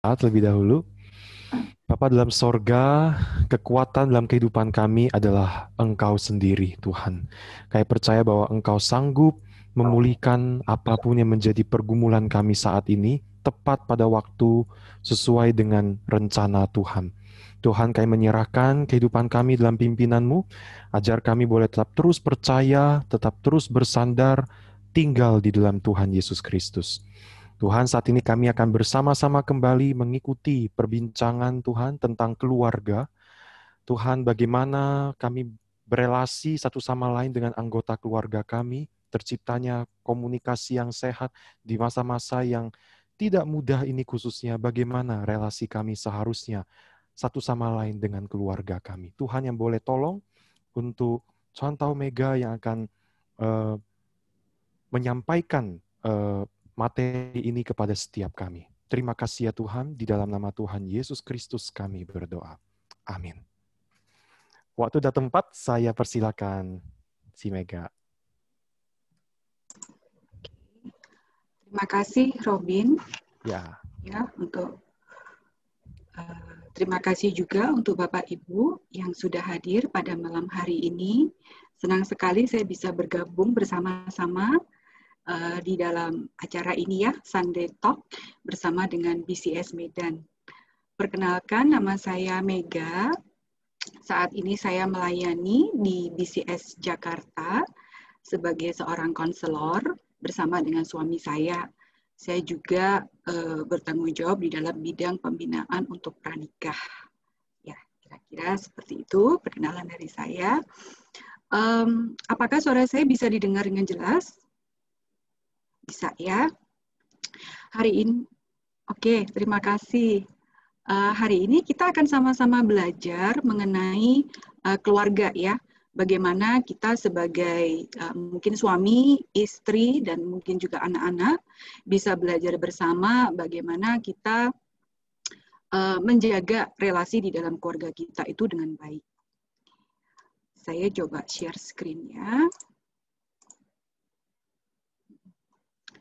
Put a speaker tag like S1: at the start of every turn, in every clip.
S1: Terlebih dahulu. Bapa dalam sorga, kekuatan dalam kehidupan kami adalah Engkau sendiri, Tuhan. Kami percaya bahwa Engkau sanggup memulihkan apapun yang menjadi pergumulan kami saat ini, tepat pada waktu sesuai dengan rencana Tuhan. Tuhan, kami menyerahkan kehidupan kami dalam pimpinan-Mu, ajar kami boleh tetap terus percaya, tetap terus bersandar, tinggal di dalam Tuhan Yesus Kristus. Tuhan, saat ini kami akan bersama-sama kembali mengikuti perbincangan Tuhan tentang keluarga. Tuhan, bagaimana kami berelasi satu sama lain dengan anggota keluarga kami, terciptanya komunikasi yang sehat di masa-masa yang tidak mudah ini khususnya, bagaimana relasi kami seharusnya satu sama lain dengan keluarga kami. Tuhan yang boleh tolong untuk Contoh Mega yang akan uh, menyampaikan materi ini kepada setiap kami. Terima kasih ya Tuhan, di dalam nama Tuhan Yesus Kristus kami berdoa. Amin. Waktu dan tempat saya persilakan si Mega.
S2: Terima kasih Robin.
S1: Ya.
S2: Terima kasih juga untuk Bapak Ibu yang sudah hadir pada malam hari ini. Senang sekali saya bisa bergabung bersama-sama di dalam acara ini ya, Sunday Talk bersama dengan BCS Medan. Perkenalkan, nama saya Mega. Saat ini saya melayani di BCS Jakarta sebagai seorang konselor bersama dengan suami saya. Saya juga bertanggung jawab di dalam bidang pembinaan untuk pranikah. Ya, kira-kira seperti itu perkenalan dari saya. Apakah suara saya bisa didengar dengan jelas? Bisa ya. Hari ini, oke, terima kasih. Hari ini kita akan sama-sama belajar mengenai keluarga ya. Bagaimana kita sebagai mungkin suami, istri, dan mungkin juga anak-anak bisa belajar bersama bagaimana kita menjaga relasi di dalam keluarga kita itu dengan baik. Saya coba share screen-nya.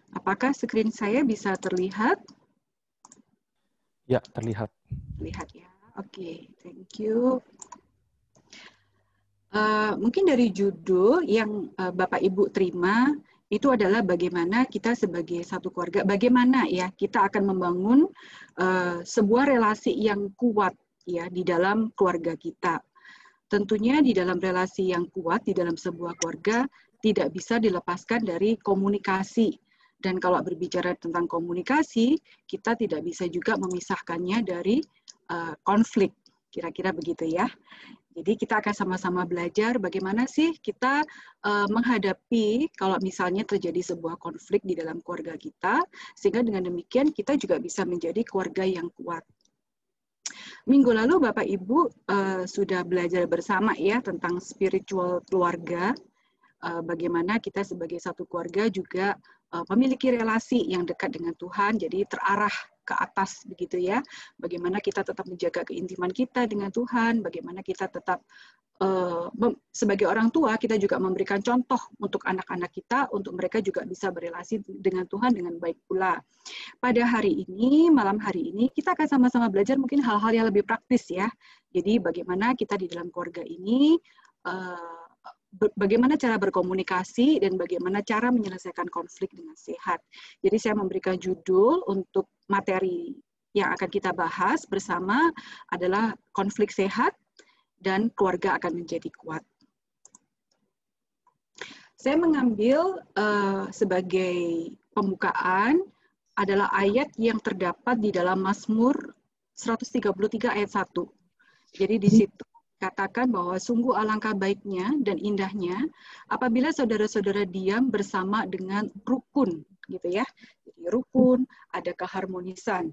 S2: Apakah screen saya bisa terlihat?
S1: Ya, terlihat.
S2: Terlihat ya. Oke, thank you. Mungkin dari judul yang Bapak Ibu terima itu adalah bagaimana kita sebagai satu keluarga, bagaimana ya kita akan membangun sebuah relasi yang kuat ya di dalam keluarga kita. Tentunya di dalam relasi yang kuat di dalam sebuah keluarga tidak bisa dilepaskan dari komunikasi. Dan kalau berbicara tentang komunikasi, kita tidak bisa juga memisahkannya dari konflik. Kira-kira begitu ya. Jadi kita akan sama-sama belajar bagaimana sih kita menghadapi kalau misalnya terjadi sebuah konflik di dalam keluarga kita, sehingga dengan demikian kita juga bisa menjadi keluarga yang kuat. Minggu lalu Bapak Ibu sudah belajar bersama ya tentang spiritual keluarga, bagaimana kita sebagai satu keluarga juga memiliki relasi yang dekat dengan Tuhan, jadi terarah ke atas begitu ya. Bagaimana kita tetap menjaga keintiman kita dengan Tuhan, bagaimana kita tetap sebagai orang tua kita juga memberikan contoh untuk anak-anak kita untuk mereka juga bisa berelasi dengan Tuhan dengan baik pula. Pada hari ini, malam hari ini kita akan sama-sama belajar mungkin hal-hal yang lebih praktis ya. Jadi bagaimana kita di dalam keluarga ini bagaimana cara berkomunikasi dan bagaimana cara menyelesaikan konflik dengan sehat. Jadi saya memberikan judul untuk materi yang akan kita bahas bersama adalah konflik sehat dan keluarga akan menjadi kuat. Saya mengambil sebagai pembukaan adalah ayat yang terdapat di dalam Mazmur 133 ayat 1. Jadi di situ katakan bahwa sungguh alangkah baiknya dan indahnya apabila saudara-saudara diam bersama dengan rukun, gitu ya. Jadi rukun, ada keharmonisan.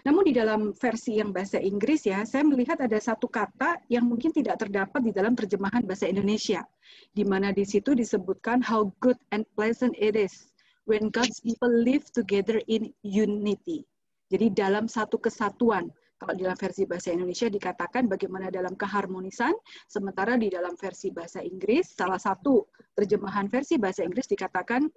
S2: Namun di dalam versi yang bahasa Inggris ya, saya melihat ada satu kata yang mungkin tidak terdapat di dalam terjemahan bahasa Indonesia, di mana di situ disebutkan how good and pleasant it is when God's people live together in unity. Jadi dalam satu kesatuan. Kalau di dalam versi bahasa Indonesia dikatakan bagaimana dalam keharmonisan, sementara di dalam versi bahasa Inggris, salah satu terjemahan versi bahasa Inggris dikatakan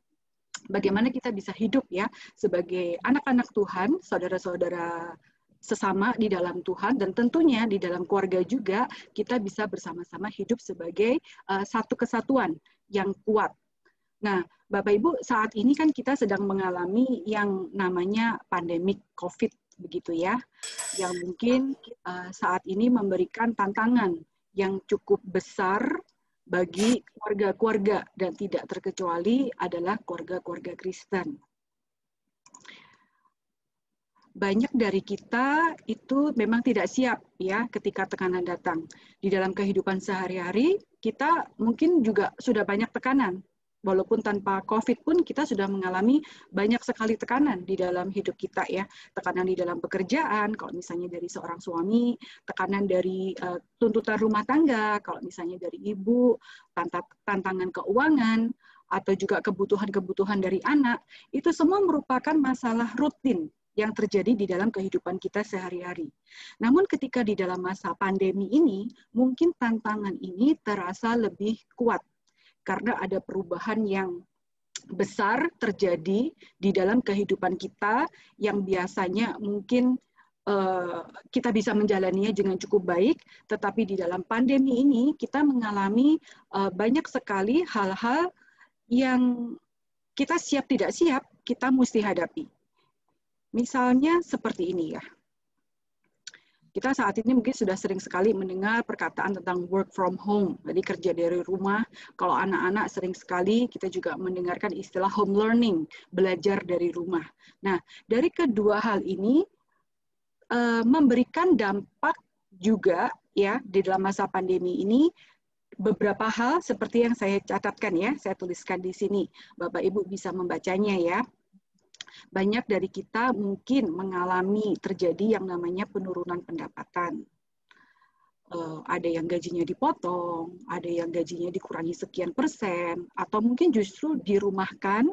S2: bagaimana kita bisa hidup ya sebagai anak-anak Tuhan, saudara-saudara sesama di dalam Tuhan, dan tentunya di dalam keluarga juga kita bisa bersama-sama hidup sebagai satu kesatuan yang kuat. Nah, Bapak Ibu, saat ini kan kita sedang mengalami yang namanya pandemik COVID, begitu ya, yang mungkin saat ini memberikan tantangan yang cukup besar bagi keluarga-keluarga, dan tidak terkecuali adalah keluarga-keluarga Kristen. Banyak dari kita itu memang tidak siap ya ketika tekanan datang. Di dalam kehidupan sehari-hari, kita mungkin juga sudah banyak tekanan. Walaupun tanpa COVID pun kita sudah mengalami banyak sekali tekanan di dalam hidup kita ya. Tekanan di dalam pekerjaan, kalau misalnya dari seorang suami, tekanan dari tuntutan rumah tangga, kalau misalnya dari ibu, tantangan keuangan, atau juga kebutuhan-kebutuhan dari anak, itu semua merupakan masalah rutin yang terjadi di dalam kehidupan kita sehari-hari. Namun ketika di dalam masa pandemi ini, mungkin tantangan ini terasa lebih kuat karena ada perubahan yang besar terjadi di dalam kehidupan kita yang biasanya mungkin kita bisa menjalaninya dengan cukup baik, tetapi di dalam pandemi ini kita mengalami banyak sekali hal-hal yang kita siap tidak siap, kita mesti hadapi. Misalnya seperti ini ya. Kita saat ini mungkin sudah sering sekali mendengar perkataan tentang work from home, jadi kerja dari rumah. Kalau anak-anak sering sekali kita juga mendengarkan istilah home learning, belajar dari rumah. Nah, dari kedua hal ini memberikan dampak juga ya di dalam masa pandemi ini. Beberapa hal seperti yang saya catatkan ya, saya tuliskan di sini. Bapak Ibu bisa membacanya ya. Banyak dari kita mungkin mengalami terjadi yang namanya penurunan pendapatan. Ada yang gajinya dipotong, ada yang gajinya dikurangi sekian persen, atau mungkin justru dirumahkan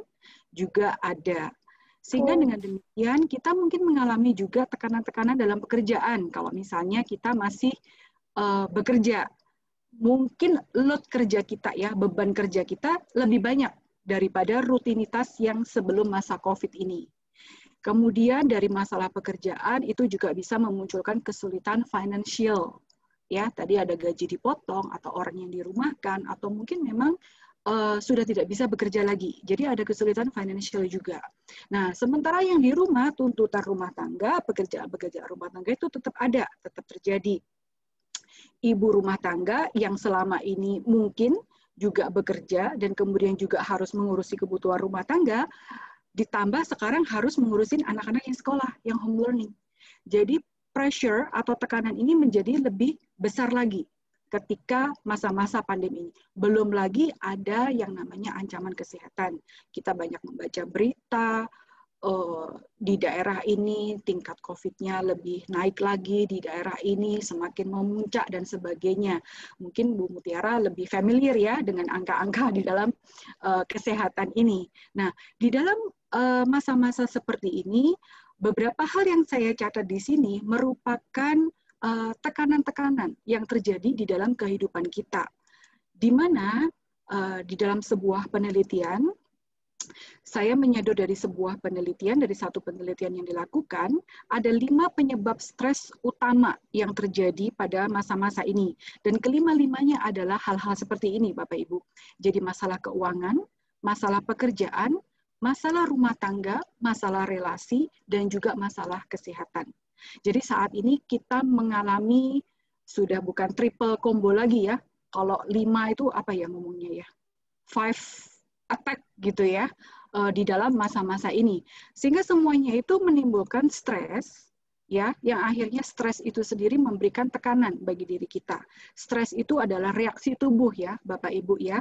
S2: juga ada. Sehingga dengan demikian kita mungkin mengalami juga tekanan-tekanan dalam pekerjaan. Kalau misalnya kita masih bekerja, mungkin load kerja kita ya, beban kerja kita lebih banyak daripada rutinitas yang sebelum masa COVID ini. Kemudian dari masalah pekerjaan itu juga bisa memunculkan kesulitan financial. Ya, tadi ada gaji dipotong atau orang yang dirumahkan atau mungkin memang sudah tidak bisa bekerja lagi. Jadi ada kesulitan financial juga. Nah, sementara yang di rumah, tuntutan rumah tangga, pekerjaan-pekerjaan rumah tangga itu tetap ada, tetap terjadi. Ibu rumah tangga yang selama ini mungkin juga bekerja dan kemudian juga harus mengurusi kebutuhan rumah tangga, ditambah sekarang harus mengurusin anak-anak yang sekolah, yang home learning. Jadi pressure atau tekanan ini menjadi lebih besar lagi ketika masa-masa pandemi ini. Belum lagi ada yang namanya ancaman kesehatan. Kita banyak membaca berita, di daerah ini tingkat COVID-nya lebih naik lagi, di daerah ini semakin memuncak dan sebagainya. Mungkin Bu Mutiara lebih familiar ya dengan angka-angka di dalam kesehatan ini. Nah, di dalam masa-masa seperti ini, beberapa hal yang saya catat di sini merupakan tekanan-tekanan yang terjadi di dalam kehidupan kita, di mana di dalam sebuah penelitian, saya menyadar dari sebuah penelitian, dari satu penelitian yang dilakukan, ada 5 penyebab stres utama yang terjadi pada masa-masa ini. Dan kelima-limanya adalah hal-hal seperti ini, Bapak Ibu. Jadi masalah keuangan, masalah pekerjaan, masalah rumah tangga, masalah relasi, dan juga masalah kesehatan. Jadi saat ini kita mengalami, sudah bukan triple combo lagi ya. Kalau 5 itu apa ya ngomongnya ya? 5 attack gitu ya di dalam masa-masa ini, sehingga semuanya itu menimbulkan stres ya, yang akhirnya stres itu sendiri memberikan tekanan bagi diri kita. Stres itu adalah reaksi tubuh ya Bapak Ibu ya,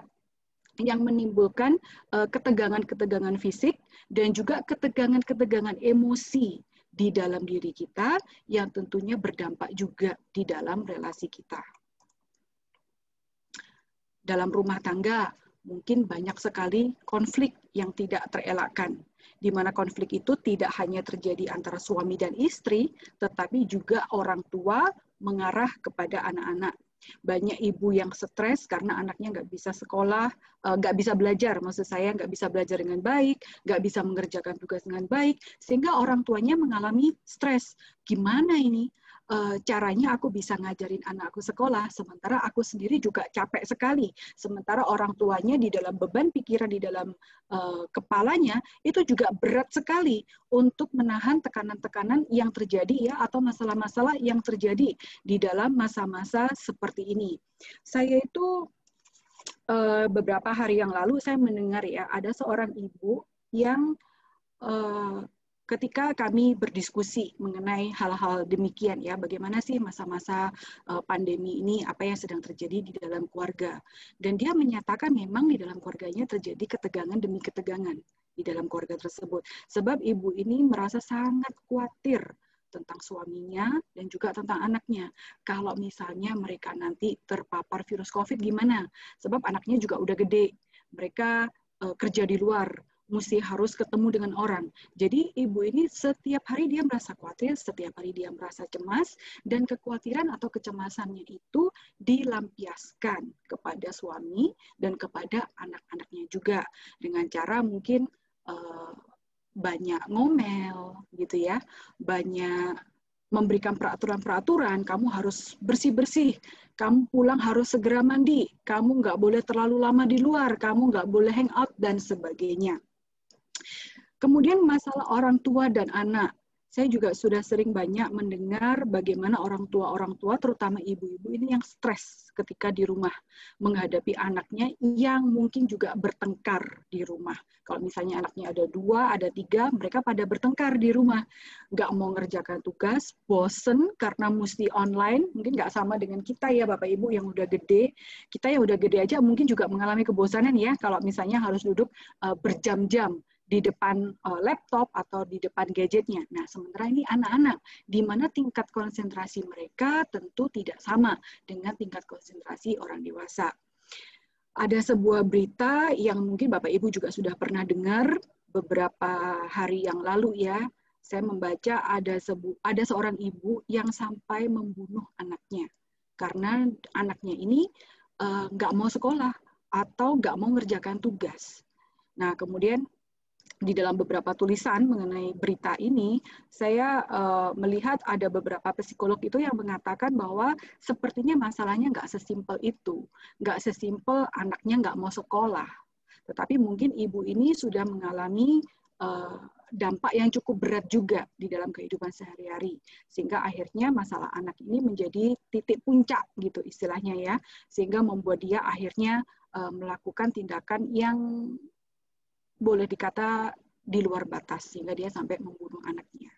S2: yang menimbulkan ketegangan-ketegangan fisik dan juga ketegangan-ketegangan emosi di dalam diri kita yang tentunya berdampak juga di dalam relasi kita. Dalam rumah tangga mungkin banyak sekali konflik yang tidak terelakkan, di mana konflik itu tidak hanya terjadi antara suami dan istri, tetapi juga orang tua mengarah kepada anak-anak. Banyak ibu yang stres karena anaknya nggak bisa sekolah, nggak bisa belajar, maksud saya nggak bisa belajar dengan baik, nggak bisa mengerjakan tugas dengan baik, sehingga orang tuanya mengalami stres. Gimana ini? Caranya aku bisa ngajarin anakku sekolah, sementara aku sendiri juga capek sekali. Sementara orang tuanya di dalam beban pikiran, di dalam kepalanya, itu juga berat sekali untuk menahan tekanan-tekanan yang terjadi ya, atau masalah-masalah yang terjadi di dalam masa-masa seperti ini. Saya itu beberapa hari yang lalu saya mendengar ya, ada seorang ibu yang ketika kami berdiskusi mengenai hal-hal demikian ya, bagaimana sih masa-masa pandemi ini, apa yang sedang terjadi di dalam keluarga. Dan dia menyatakan memang di dalam keluarganya terjadi ketegangan demi ketegangan di dalam keluarga tersebut. Sebab ibu ini merasa sangat khawatir tentang suaminya dan juga tentang anaknya. Kalau misalnya mereka nanti terpapar virus COVID gimana? Sebab anaknya juga udah gede. Mereka kerja di luar, mesti harus ketemu dengan orang. Jadi ibu ini setiap hari dia merasa khawatir, setiap hari dia merasa cemas, dan kekhawatiran atau kecemasannya itu dilampiaskan kepada suami dan kepada anak-anaknya juga. Dengan cara mungkin banyak ngomel, gitu ya, banyak memberikan peraturan-peraturan, kamu harus bersih-bersih, kamu pulang harus segera mandi, kamu nggak boleh terlalu lama di luar, kamu nggak boleh hangout, dan sebagainya. Kemudian masalah orang tua dan anak. Saya juga sudah sering banyak mendengar bagaimana orang tua, terutama ibu-ibu ini yang stres ketika di rumah menghadapi anaknya yang mungkin juga bertengkar di rumah. Kalau misalnya anaknya ada 2, ada 3, mereka pada bertengkar di rumah. Nggak mau ngerjakan tugas, bosen karena mesti online, mungkin nggak sama dengan kita ya Bapak Ibu yang udah gede. Kita yang udah gede aja mungkin juga mengalami kebosanan ya, kalau misalnya harus duduk berjam-jam di depan laptop atau di depan gadgetnya. Nah, sementara ini anak-anak, di mana tingkat konsentrasi mereka tentu tidak sama dengan tingkat konsentrasi orang dewasa. Ada sebuah berita yang mungkin Bapak Ibu juga sudah pernah dengar beberapa hari yang lalu ya. Saya membaca ada seorang ibu yang sampai membunuh anaknya karena anaknya ini nggak mau sekolah atau nggak mau ngerjakan tugas. Nah, kemudian di dalam beberapa tulisan mengenai berita ini, saya melihat ada beberapa psikolog itu yang mengatakan bahwa sepertinya masalahnya nggak sesimpel itu. Nggak sesimpel anaknya nggak mau sekolah. Tetapi mungkin ibu ini sudah mengalami dampak yang cukup berat juga di dalam kehidupan sehari-hari. Sehingga akhirnya masalah anak ini menjadi titik puncak gitu istilahnya ya. Sehingga membuat dia akhirnya melakukan tindakan yang boleh dikata di luar batas, sehingga dia sampai membunuh anaknya.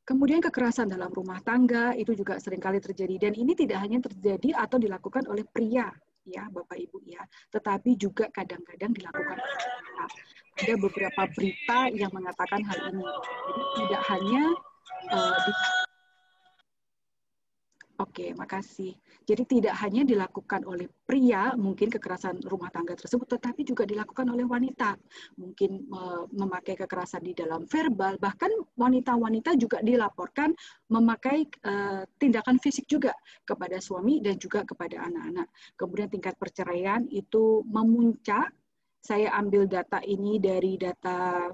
S2: Kemudian kekerasan dalam rumah tangga itu juga seringkali terjadi, dan ini tidak hanya terjadi atau dilakukan oleh pria, ya Bapak Ibu ya, tetapi juga kadang-kadang dilakukan oleh wanita. Ada beberapa berita yang mengatakan hal ini. Jadi tidak hanya Oke, makasih. Jadi tidak hanya dilakukan oleh pria, mungkin kekerasan rumah tangga tersebut, tetapi juga dilakukan oleh wanita. Mungkin memakai kekerasan di dalam verbal, bahkan wanita-wanita juga dilaporkan memakai tindakan fisik juga kepada suami dan juga kepada anak-anak. Kemudian tingkat perceraian itu memuncak. Saya ambil data ini dari data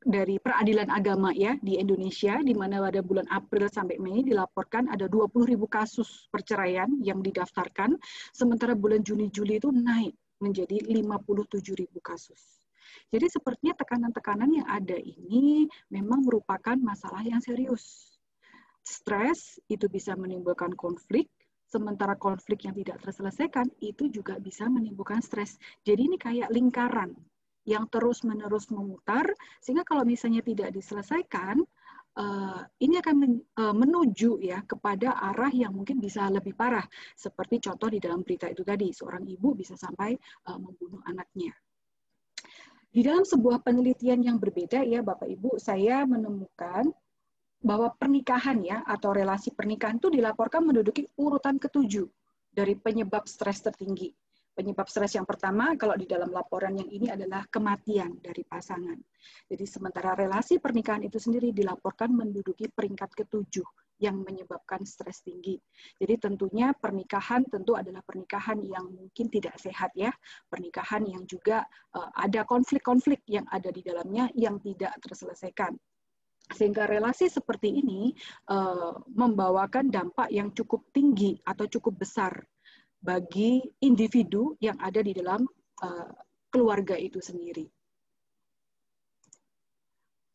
S2: dari peradilan agama ya di Indonesia, di mana pada bulan April sampai Mei dilaporkan ada 20.000 kasus perceraian yang didaftarkan, sementara bulan Juni-Juli itu naik menjadi 57.000 kasus. Jadi sepertinya tekanan-tekanan yang ada ini memang merupakan masalah yang serius. Stres itu bisa menimbulkan konflik, sementara konflik yang tidak terselesaikan itu juga bisa menimbulkan stres. Jadi ini kayak lingkaran yang terus-menerus memutar, sehingga kalau misalnya tidak diselesaikan, ini akan menuju ya kepada arah yang mungkin bisa lebih parah. Seperti contoh di dalam berita itu tadi, seorang ibu bisa sampai membunuh anaknya. Di dalam sebuah penelitian yang berbeda ya Bapak Ibu, saya menemukan bahwa pernikahan ya atau relasi pernikahan itu dilaporkan menduduki urutan ke-7 dari penyebab stres tertinggi. Penyebab stres yang pertama, kalau di dalam laporan yang ini adalah kematian dari pasangan. Jadi sementara relasi pernikahan itu sendiri dilaporkan menduduki peringkat ke-7 yang menyebabkan stres tinggi. Jadi tentunya pernikahan tentu adalah pernikahan yang mungkin tidak sehat ya. Pernikahan yang juga ada konflik-konflik yang ada di dalamnya yang tidak terselesaikan. Sehingga relasi seperti ini membawakan dampak yang cukup tinggi atau cukup besar bagi individu yang ada di dalam keluarga itu sendiri.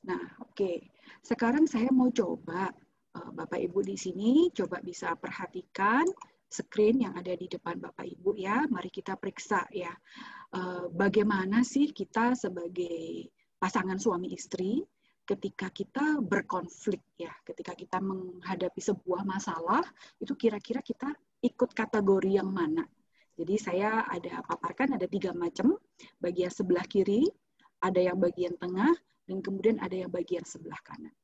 S2: Nah, oke. Sekarang saya mau coba, Bapak Ibu di sini, coba bisa perhatikan screen yang ada di depan Bapak Ibu ya. Mari kita periksa ya. Bagaimana sih kita sebagai pasangan suami istri ketika kita berkonflik ya, ketika kita menghadapi sebuah masalah, itu kira-kira kita ikut kategori yang mana? Jadi saya ada paparkan ada 3 macam, bagian sebelah kiri, ada yang bagian tengah, dan kemudian ada yang bagian sebelah kanan.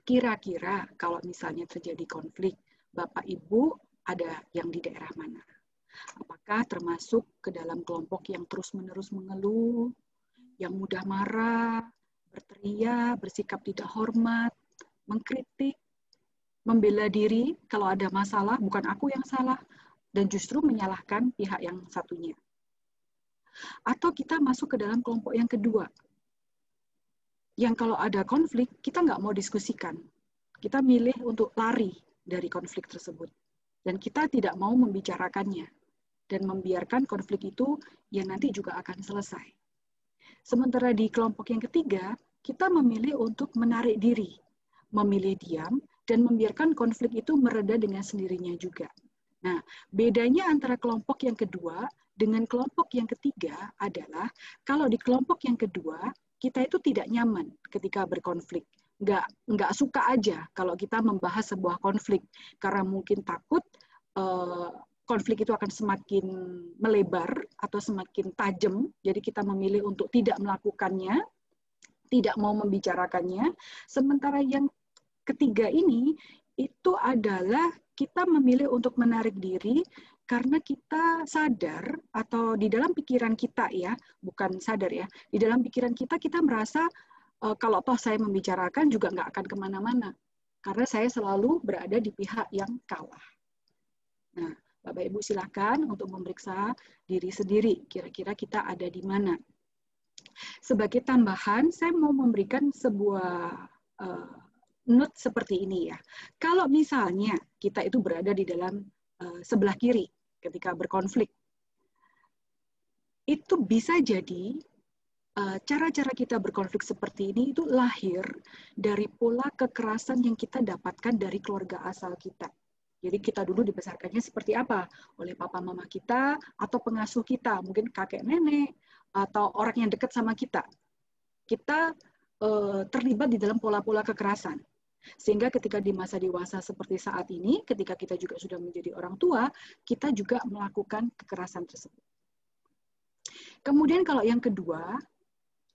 S2: Kira-kira kalau misalnya terjadi konflik, Bapak Ibu ada yang di daerah mana? Apakah termasuk ke dalam kelompok yang terus-menerus mengeluh, yang mudah marah, berteriak, bersikap tidak hormat, mengkritik, membela diri kalau ada masalah, bukan aku yang salah, dan justru menyalahkan pihak yang satunya. Atau kita masuk ke dalam kelompok yang kedua, yang kalau ada konflik, kita nggak mau diskusikan. Kita milih untuk lari dari konflik tersebut. Dan kita tidak mau membicarakannya. Dan membiarkan konflik itu yang nanti juga akan selesai. Sementara di kelompok yang ketiga, kita memilih untuk menarik diri, memilih diam, dan membiarkan konflik itu mereda dengan sendirinya juga. Nah, bedanya antara kelompok yang kedua dengan kelompok yang ketiga adalah kalau di kelompok yang kedua, kita itu tidak nyaman ketika berkonflik. Nggak suka aja kalau kita membahas sebuah konflik, karena mungkin takut konflik itu akan semakin melebar atau semakin tajam, jadi kita memilih untuk tidak melakukannya, tidak mau membicarakannya. Sementara yang ketiga ini itu adalah kita memilih untuk menarik diri karena kita sadar atau di dalam pikiran kita ya, bukan sadar ya, di dalam pikiran kita merasa kalau toh saya membicarakan juga nggak akan kemana-mana karena saya selalu berada di pihak yang kalah. Nah, Bapak Ibu silakan untuk memeriksa diri sendiri, kira-kira kita ada di mana. Sebagai tambahan, saya mau memberikan sebuah note seperti ini ya. Kalau misalnya kita itu berada di dalam sebelah kiri ketika berkonflik, itu bisa jadi cara-cara kita berkonflik seperti ini itu lahir dari pola kekerasan yang kita dapatkan dari keluarga asal kita. Jadi kita dulu dibesarkannya seperti apa? Oleh papa mama kita atau pengasuh kita, mungkin kakek nenek atau orang yang dekat sama kita. Kita terlibat di dalam pola-pola kekerasan. Sehingga ketika di masa dewasa seperti saat ini, ketika kita juga sudah menjadi orang tua, kita juga melakukan kekerasan tersebut. Kemudian kalau yang kedua,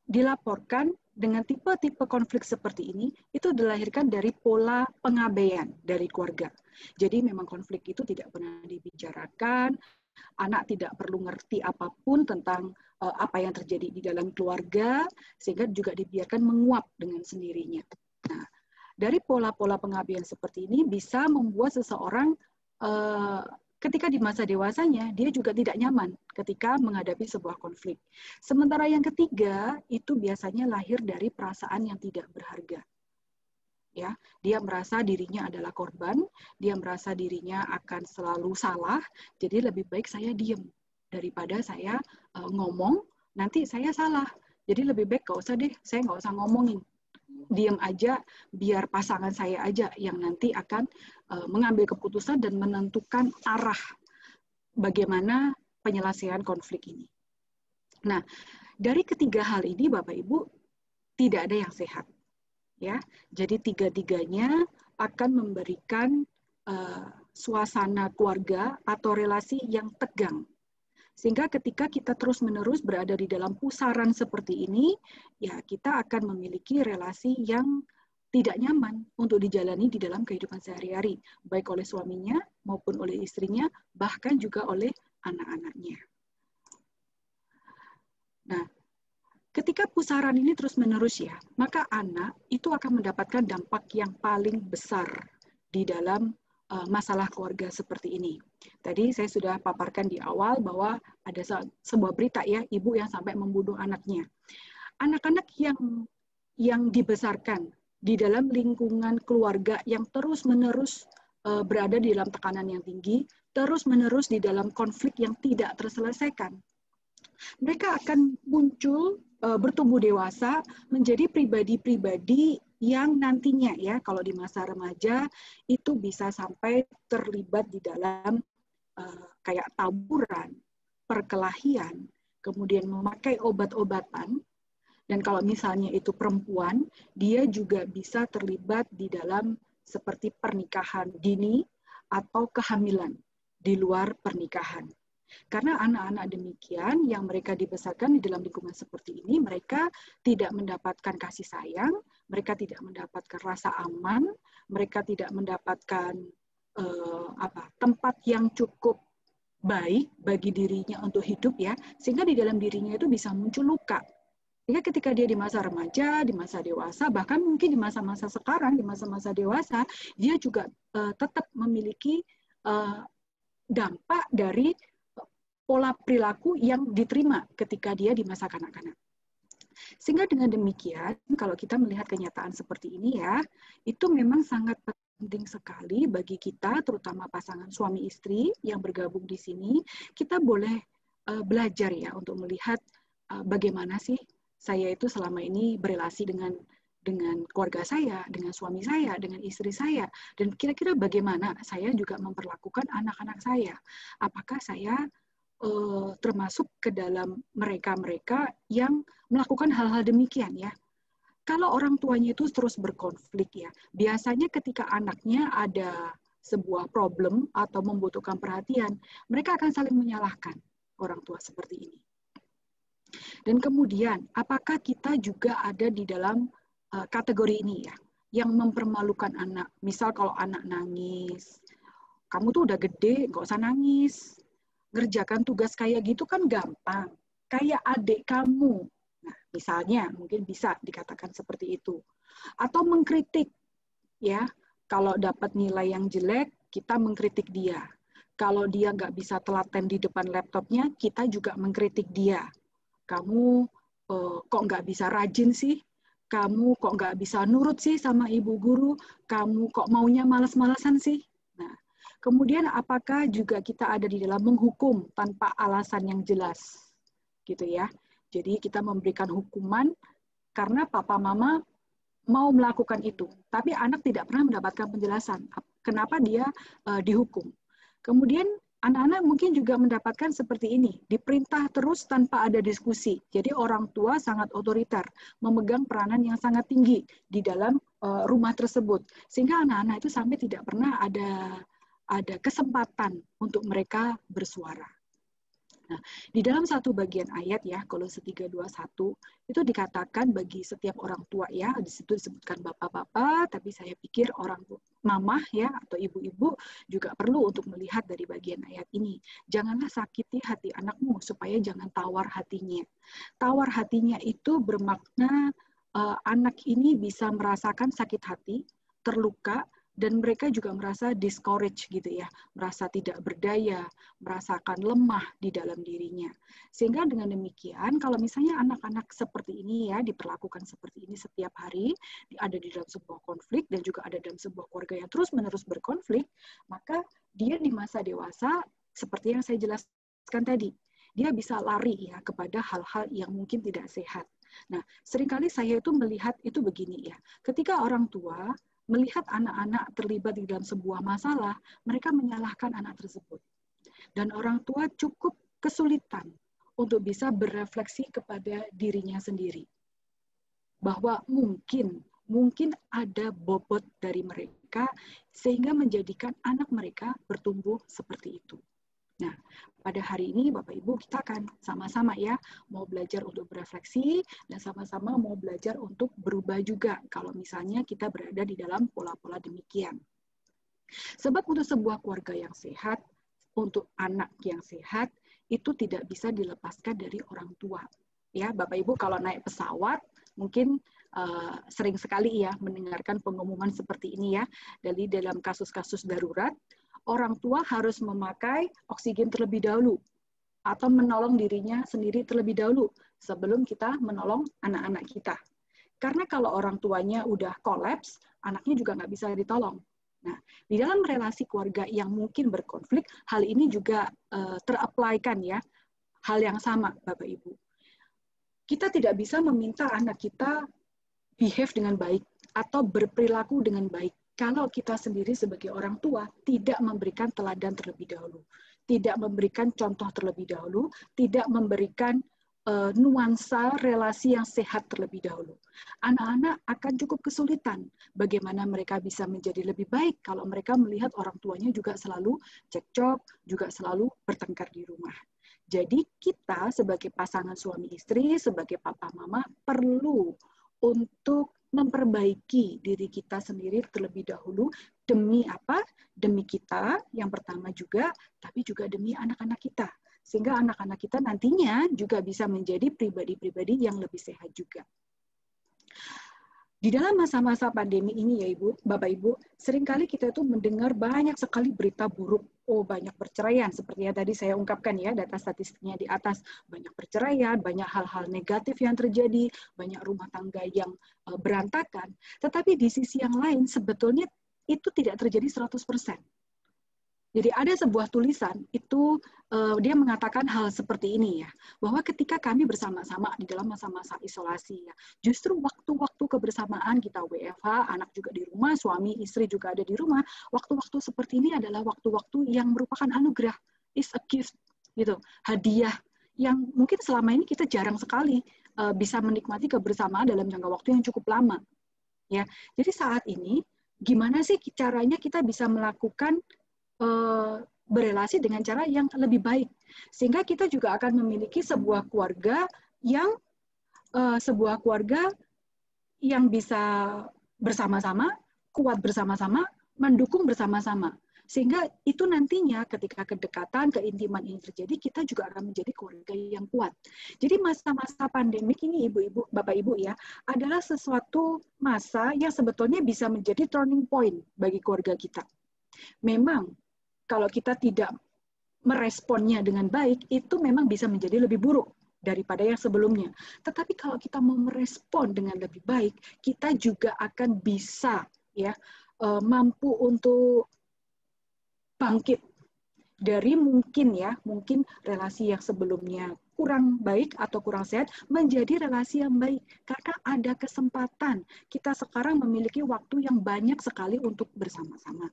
S2: dilaporkan dengan tipe-tipe konflik seperti ini, itu dilahirkan dari pola pengabaian dari keluarga. Jadi memang konflik itu tidak pernah dibicarakan, anak tidak perlu ngerti apapun tentang apa yang terjadi di dalam keluarga, sehingga juga dibiarkan menguap dengan sendirinya. Nah, dari pola-pola pengabaian seperti ini bisa membuat seseorang ketika di masa dewasanya, dia juga tidak nyaman ketika menghadapi sebuah konflik. Sementara yang ketiga, itu biasanya lahir dari perasaan yang tidak berharga. Ya, dia merasa dirinya adalah korban, dia merasa dirinya akan selalu salah, jadi lebih baik saya diam daripada saya ngomong, nanti saya salah. Jadi lebih baik gak usah deh, saya nggak usah ngomongin. Diam aja, biar pasangan saya aja yang nanti akan mengambil keputusan dan menentukan arah bagaimana penyelesaian konflik ini. Nah, dari ketiga hal ini, Bapak Ibu, tidak ada yang sehat. Ya, jadi tiga-tiganya akan memberikan suasana keluarga atau relasi yang tegang. Sehingga ketika kita terus-menerus berada di dalam pusaran seperti ini, ya kita akan memiliki relasi yang tidak nyaman untuk dijalani di dalam kehidupan sehari-hari, baik oleh suaminya maupun oleh istrinya, bahkan juga oleh anak-anaknya. Nah, ketika pusaran ini terus-menerus ya, maka anak itu akan mendapatkan dampak yang paling besar di dalam masalah keluarga seperti ini. Tadi saya sudah paparkan di awal bahwa ada sebuah berita ya, ibu yang sampai membunuh anaknya. Anak-anak yang dibesarkan di dalam lingkungan keluarga yang terus-menerus berada di dalam tekanan yang tinggi, terus-menerus di dalam konflik yang tidak terselesaikan, mereka akan muncul bertumbuh dewasa menjadi pribadi-pribadi yang nantinya ya kalau di masa remaja itu bisa sampai terlibat di dalam kayak tawuran, perkelahian, kemudian memakai obat-obatan, dan kalau misalnya itu perempuan, dia juga bisa terlibat di dalam seperti pernikahan dini atau kehamilan di luar pernikahan. Karena anak-anak demikian yang mereka dibesarkan di dalam lingkungan seperti ini, mereka tidak mendapatkan kasih sayang, mereka tidak mendapatkan rasa aman, mereka tidak mendapatkan tempat yang cukup baik bagi dirinya untuk hidup ya, sehingga di dalam dirinya itu bisa muncul luka. Sehingga ketika dia di masa remaja, di masa dewasa, bahkan mungkin di masa-masa sekarang, di masa-masa dewasa, dia juga tetap memiliki dampak dari pola perilaku yang diterima ketika dia di masa kanak-kanak. Sehingga dengan demikian, kalau kita melihat kenyataan seperti ini ya, itu memang sangat penting sekali bagi kita, terutama pasangan suami istri yang bergabung di sini, kita boleh belajar ya untuk melihat bagaimana sih saya itu selama ini berelasi dengan keluarga saya, dengan suami saya, dengan istri saya, dan kira-kira bagaimana saya juga memperlakukan anak-anak saya. Apakah saya termasuk ke dalam mereka-mereka yang melakukan hal-hal demikian ya. Kalau orang tuanya itu terus berkonflik ya, biasanya ketika anaknya ada sebuah problem atau membutuhkan perhatian, mereka akan saling menyalahkan orang tua seperti ini. Dan kemudian, apakah kita juga ada di dalam kategori ini ya, yang mempermalukan anak. Misal kalau anak nangis, kamu tuh udah gede, nggak usah nangis. Ngerjakan tugas kayak gitu kan gampang. Kayak adik kamu. Nah, misalnya mungkin bisa dikatakan seperti itu. Atau mengkritik, ya. Kalau dapat nilai yang jelek, kita mengkritik dia. Kalau dia nggak bisa telaten di depan laptopnya, kita juga mengkritik dia. Kamu kok nggak bisa rajin sih? Kamu kok nggak bisa nurut sih sama ibu guru? Kamu kok maunya malas-malasan sih? Nah, kemudian apakah juga kita ada di dalam menghukum tanpa alasan yang jelas, gitu ya? Jadi kita memberikan hukuman karena papa mama mau melakukan itu, tapi anak tidak pernah mendapatkan penjelasan kenapa dia dihukum. Kemudian anak-anak mungkin juga mendapatkan seperti ini, diperintah terus tanpa ada diskusi. Jadi orang tua sangat otoriter, memegang peranan yang sangat tinggi di dalam rumah tersebut, sehingga anak-anak itu sampai tidak pernah ada kesempatan untuk mereka bersuara. Nah, di dalam satu bagian ayat ya, Kolose 3:21 itu dikatakan bagi setiap orang tua ya, di situ disebutkan bapak-bapak, tapi saya pikir orang mamah ya atau ibu-ibu juga perlu untuk melihat dari bagian ayat ini. Janganlah sakiti hati anakmu supaya jangan tawar hatinya. Tawar hatinya itu bermakna anak ini bisa merasakan sakit hati, terluka, dan mereka juga merasa discourage gitu ya, merasa tidak berdaya, merasakan lemah di dalam dirinya. Sehingga dengan demikian, kalau misalnya anak-anak seperti ini ya, diperlakukan seperti ini setiap hari, ada di dalam sebuah konflik dan juga ada dalam sebuah keluarga yang terus-menerus berkonflik, maka dia di masa dewasa, seperti yang saya jelaskan tadi, dia bisa lari ya kepada hal-hal yang mungkin tidak sehat. Nah, seringkali saya itu melihat itu begini ya, ketika orang tua melihat anak-anak terlibat di dalam sebuah masalah, mereka menyalahkan anak tersebut. Dan orang tua cukup kesulitan untuk bisa berefleksi kepada dirinya sendiri. Bahwa mungkin ada bobot dari mereka sehingga menjadikan anak mereka bertumbuh seperti itu. Nah, pada hari ini Bapak Ibu kita akan sama-sama ya mau belajar untuk berefleksi dan sama-sama mau belajar untuk berubah juga kalau misalnya kita berada di dalam pola-pola demikian. Sebab untuk sebuah keluarga yang sehat, untuk anak yang sehat, itu tidak bisa dilepaskan dari orang tua. Ya, Bapak Ibu kalau naik pesawat mungkin sering sekali ya mendengarkan pengumuman seperti ini ya. Dari dalam kasus-kasus darurat, orang tua harus memakai oksigen terlebih dahulu atau menolong dirinya sendiri terlebih dahulu sebelum kita menolong anak-anak kita. Karena kalau orang tuanya udah kolaps, anaknya juga nggak bisa ditolong. Nah, di dalam relasi keluarga yang mungkin berkonflik, hal ini juga teraplikan ya, hal yang sama Bapak Ibu. Kita tidak bisa meminta anak kita behave dengan baik atau berperilaku dengan baik kalau kita sendiri sebagai orang tua tidak memberikan teladan terlebih dahulu, tidak memberikan contoh terlebih dahulu, tidak memberikan nuansa relasi yang sehat terlebih dahulu. Anak-anak akan cukup kesulitan bagaimana mereka bisa menjadi lebih baik kalau mereka melihat orang tuanya juga selalu cekcok, juga selalu bertengkar di rumah. Jadi kita sebagai pasangan suami istri, sebagai papa mama perlu untuk memperbaiki diri kita sendiri terlebih dahulu. Demi apa? Demi kita yang pertama juga, tapi juga demi anak-anak kita. Sehingga anak-anak kita nantinya juga bisa menjadi pribadi-pribadi yang lebih sehat juga. Di dalam masa-masa pandemi ini ya Ibu, Bapak Ibu, seringkali kita itu mendengar banyak sekali berita buruk. Oh, banyak perceraian, seperti yang tadi saya ungkapkan ya, data statistiknya di atas. Banyak perceraian, banyak hal-hal negatif yang terjadi, banyak rumah tangga yang berantakan. Tetapi di sisi yang lain, sebetulnya itu tidak terjadi 100%. Jadi ada sebuah tulisan itu dia mengatakan hal seperti ini ya, bahwa ketika kami bersama-sama di dalam masa-masa isolasi ya, justru waktu-waktu kebersamaan kita WFH, anak juga di rumah, suami istri juga ada di rumah, waktu-waktu seperti ini adalah waktu-waktu yang merupakan anugerah, is a gift gitu, hadiah yang mungkin selama ini kita jarang sekali bisa menikmati kebersamaan dalam jangka waktu yang cukup lama. Ya, jadi saat ini gimana sih caranya kita bisa melakukan berelasi dengan cara yang lebih baik, sehingga kita juga akan memiliki sebuah keluarga yang bisa bersama-sama, kuat bersama-sama, mendukung bersama-sama, sehingga itu nantinya ketika kedekatan, keintiman ini terjadi, kita juga akan menjadi keluarga yang kuat. Jadi masa-masa pandemik ini, Ibu-ibu, Bapak-ibu ya, adalah sesuatu masa yang sebetulnya bisa menjadi turning point bagi keluarga kita. Memang kalau kita tidak meresponnya dengan baik, itu memang bisa menjadi lebih buruk daripada yang sebelumnya. Tetapi kalau kita mau merespon dengan lebih baik, kita juga akan bisa ya mampu untuk bangkit dari mungkin relasi yang sebelumnya kurang baik atau kurang sehat menjadi relasi yang baik, karena ada kesempatan kita sekarang memiliki waktu yang banyak sekali untuk bersama-sama.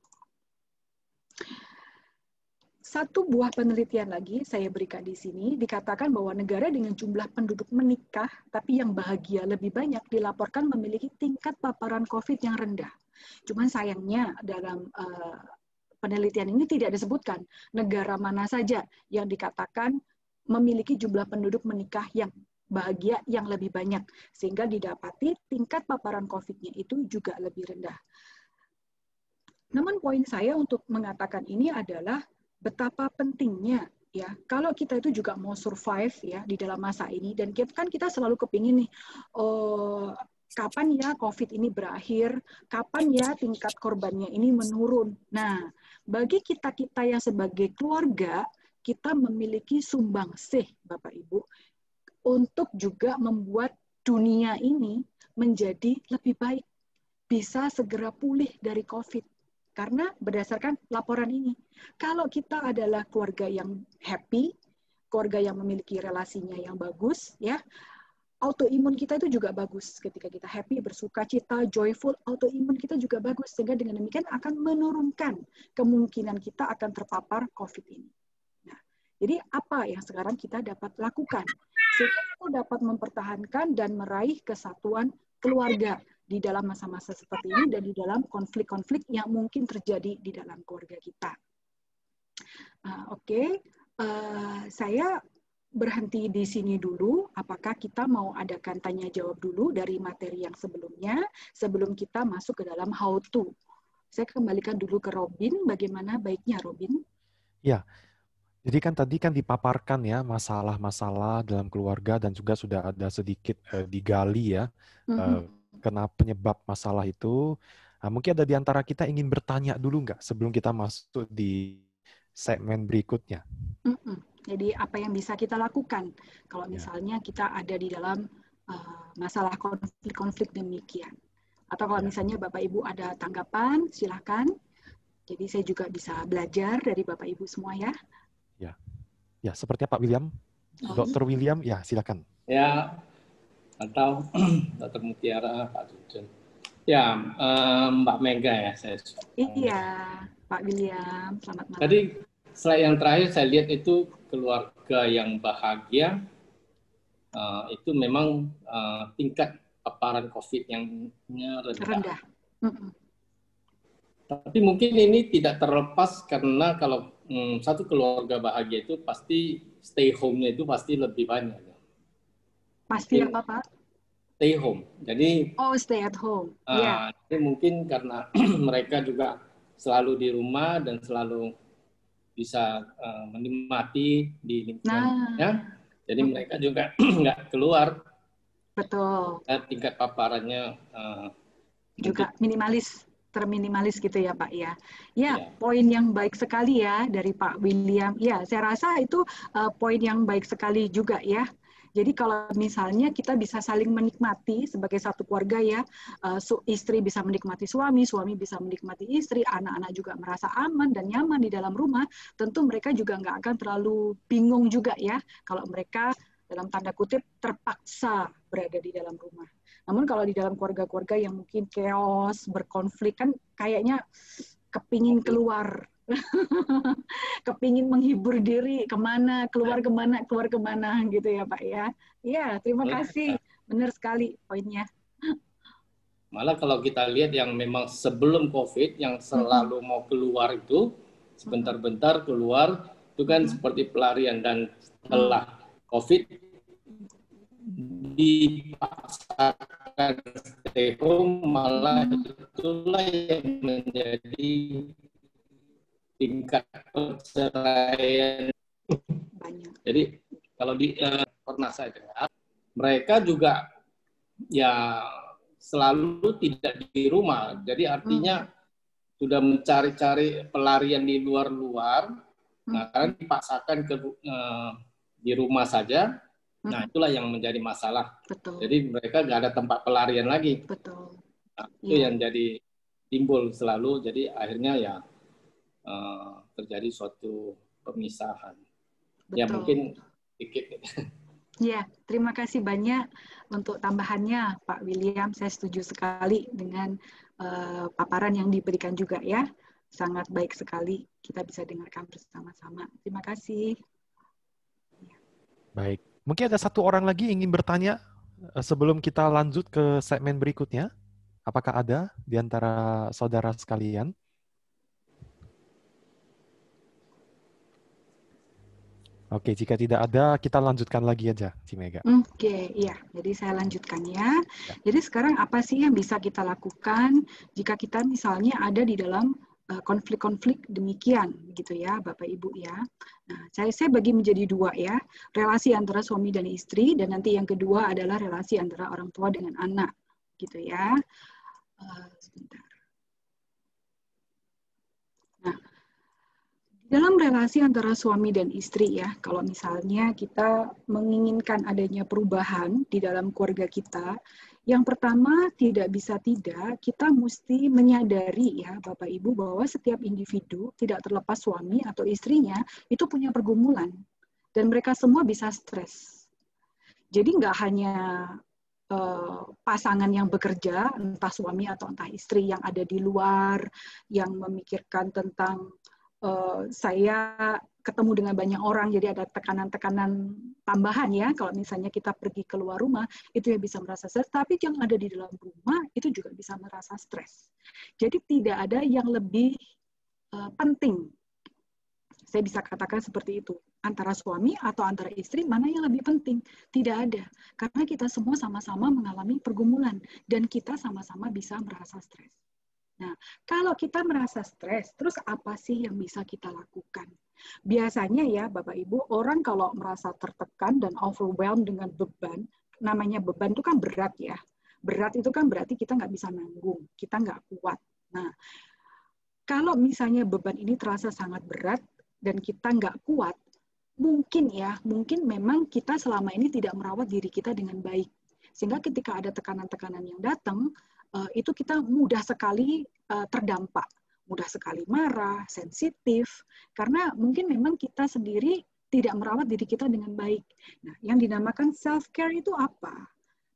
S2: Satu buah penelitian lagi saya berikan di sini, dikatakan bahwa negara dengan jumlah penduduk menikah tapi yang bahagia lebih banyak dilaporkan memiliki tingkat paparan COVID yang rendah. Cuman sayangnya dalam penelitian ini tidak disebutkan negara mana saja yang dikatakan memiliki jumlah penduduk menikah yang bahagia yang lebih banyak, sehingga didapati tingkat paparan COVID-nya itu juga lebih rendah. Namun poin saya untuk mengatakan ini adalah betapa pentingnya ya kalau kita itu juga mau survive ya di dalam masa ini, dan kita selalu kepingin nih kapan ya COVID ini berakhir, kapan ya tingkat korbannya ini menurun. Nah, bagi kita-kita yang sebagai keluarga, kita memiliki sumbangsih Bapak Ibu untuk juga membuat dunia ini menjadi lebih baik, bisa segera pulih dari COVID. Karena berdasarkan laporan ini, kalau kita adalah keluarga yang happy, keluarga yang memiliki relasinya yang bagus, ya, autoimun kita itu juga bagus. Ketika kita happy, bersuka cita, joyful, autoimun kita juga bagus. Sehingga dengan demikian akan menurunkan kemungkinan kita akan terpapar COVID ini. Nah, jadi apa yang sekarang kita dapat lakukan? Sehingga kita dapat mempertahankan dan meraih kesatuan keluarga di dalam masa-masa seperti ini dan di dalam konflik-konflik yang mungkin terjadi di dalam keluarga kita. Oke. Saya berhenti di sini dulu. Apakah kita mau adakan tanya jawab dulu dari materi yang sebelumnya sebelum kita masuk ke dalam how to? Saya kembalikan dulu ke Robin. Bagaimana baiknya Robin?
S1: Ya, Jadi kan tadi kan dipaparkan ya masalah-masalah dalam keluarga dan juga sudah ada sedikit digali ya eh,
S2: Mhm.
S1: kenapa penyebab masalah itu. Nah, mungkin ada di antara kita ingin bertanya dulu nggak sebelum kita masuk di segmen berikutnya.
S2: Mhm. Jadi apa yang bisa kita lakukan kalau
S1: Ya,
S2: misalnya kita ada di dalam masalah konflik-konflik demikian. Atau kalau
S1: ya,
S2: misalnya Bapak Ibu ada tanggapan, silakan. Jadi saya juga bisa belajar dari Bapak Ibu semua ya.
S1: ya, ya. Sepertinya Pak William,
S2: Oh,
S1: Dokter William, ya silakan.
S3: Ya, atau Dr. Mutiara, Pak Jujun. Ya, Mbak Mega ya.
S2: iya, Pak William, selamat malam.
S3: Tadi slide yang terakhir saya lihat itu keluarga yang bahagia, itu memang tingkat paparan COVID yang rendah.
S2: Rendah. Mm-mm.
S3: Tapi mungkin ini tidak terlepas karena kalau satu keluarga bahagia itu pasti stay home-nya itu pasti lebih banyak.
S2: Pasti
S3: Mungkin
S2: apa, Pak?
S3: stay home. Jadi
S2: Oh, stay at home. Iya.
S3: Jadi mungkin karena mereka juga selalu di rumah dan selalu bisa menikmati di lingkungannya,
S2: Nah,
S3: jadi mereka juga nggak keluar,
S2: betul.
S3: tingkat paparannya
S2: Juga terminimalis gitu ya Pak ya. Ya,
S3: ya.
S2: poin yang baik sekali ya dari Pak William. Ya, saya rasa itu poin yang baik sekali juga ya. Jadi kalau misalnya kita bisa saling menikmati sebagai satu keluarga ya, istri bisa menikmati suami, suami bisa menikmati istri, anak-anak juga merasa aman dan nyaman di dalam rumah, tentu mereka juga nggak akan terlalu bingung juga ya kalau mereka dalam tanda kutip terpaksa berada di dalam rumah. Namun kalau di dalam keluarga-keluarga yang mungkin chaos, berkonflik kan kayaknya kepingin keluar, kepingin menghibur diri keluar kemana gitu ya Pak ya. Iya, terima kasih. Benar sekali poinnya.
S3: Malah kalau kita lihat yang memang sebelum COVID yang selalu mau keluar itu sebentar-bentar keluar itu kan seperti pelarian, dan setelah COVID dipaksakan stay home, malah itulah yang menjadi tingkat perceraian
S2: Banyak.
S3: Jadi kalau pernah saya dengar, mereka juga ya selalu tidak di rumah. Jadi artinya sudah mencari-cari pelarian di luar-luar, nah karena dipaksakan di rumah saja. Nah itulah yang menjadi masalah.
S2: Betul.
S3: Jadi mereka nggak ada tempat pelarian lagi.
S2: Betul.
S3: Nah, itu yang jadi timbul selalu. Jadi akhirnya ya terjadi suatu pemisahan.
S2: Betul.
S3: Ya mungkin sedikit.
S2: Ya, terima kasih banyak untuk tambahannya Pak William. Saya setuju sekali dengan paparan yang diberikan juga ya. Sangat baik sekali kita bisa dengarkan bersama-sama. Terima kasih.
S1: Baik. Mungkin ada satu orang lagi ingin bertanya sebelum kita lanjut ke segmen berikutnya. Apakah ada di antara saudara sekalian? Oke, jika tidak ada, kita lanjutkan lagi aja, Ci Mega.
S2: Oke, iya. Jadi saya lanjutkan ya. Jadi sekarang apa sih yang bisa kita lakukan jika kita misalnya ada di dalam konflik-konflik demikian, gitu ya, Bapak Ibu ya. Nah, saya bagi menjadi dua ya, relasi antara suami dan istri, dan nanti yang kedua adalah relasi antara orang tua dengan anak, gitu ya. Sebentar. Nah, dalam relasi antara suami dan istri ya, kalau misalnya kita menginginkan adanya perubahan di dalam keluarga kita, yang pertama tidak bisa tidak, kita mesti menyadari ya Bapak Ibu bahwa setiap individu, tidak terlepas suami atau istrinya, itu punya pergumulan. Dan mereka semua bisa stres. Jadi nggak hanya pasangan yang bekerja, entah suami atau entah istri yang ada di luar, yang memikirkan tentang saya ketemu dengan banyak orang, jadi ada tekanan-tekanan tambahan ya, kalau misalnya kita pergi keluar rumah, itu ya bisa merasa stres, tapi yang ada di dalam rumah, itu juga bisa merasa stres. Jadi tidak ada yang lebih penting, saya bisa katakan seperti itu, antara suami atau antara istri, mana yang lebih penting? Tidak ada, karena kita semua sama-sama mengalami pergumulan, dan kita sama-sama bisa merasa stres. Nah, kalau kita merasa stres, terus apa sih yang bisa kita lakukan? Biasanya ya, Bapak Ibu, orang kalau merasa tertekan dan overwhelmed dengan beban, namanya beban itu kan berat ya. Berat itu kan berarti kita nggak bisa nanggung, kita nggak kuat. Nah, kalau misalnya beban ini terasa sangat berat dan kita nggak kuat, mungkin memang kita selama ini tidak merawat diri kita dengan baik. Sehingga ketika ada tekanan-tekanan yang datang, itu kita mudah sekali terdampak, mudah sekali marah, sensitif, karena mungkin memang kita sendiri tidak merawat diri kita dengan baik. Nah, yang dinamakan self-care itu apa?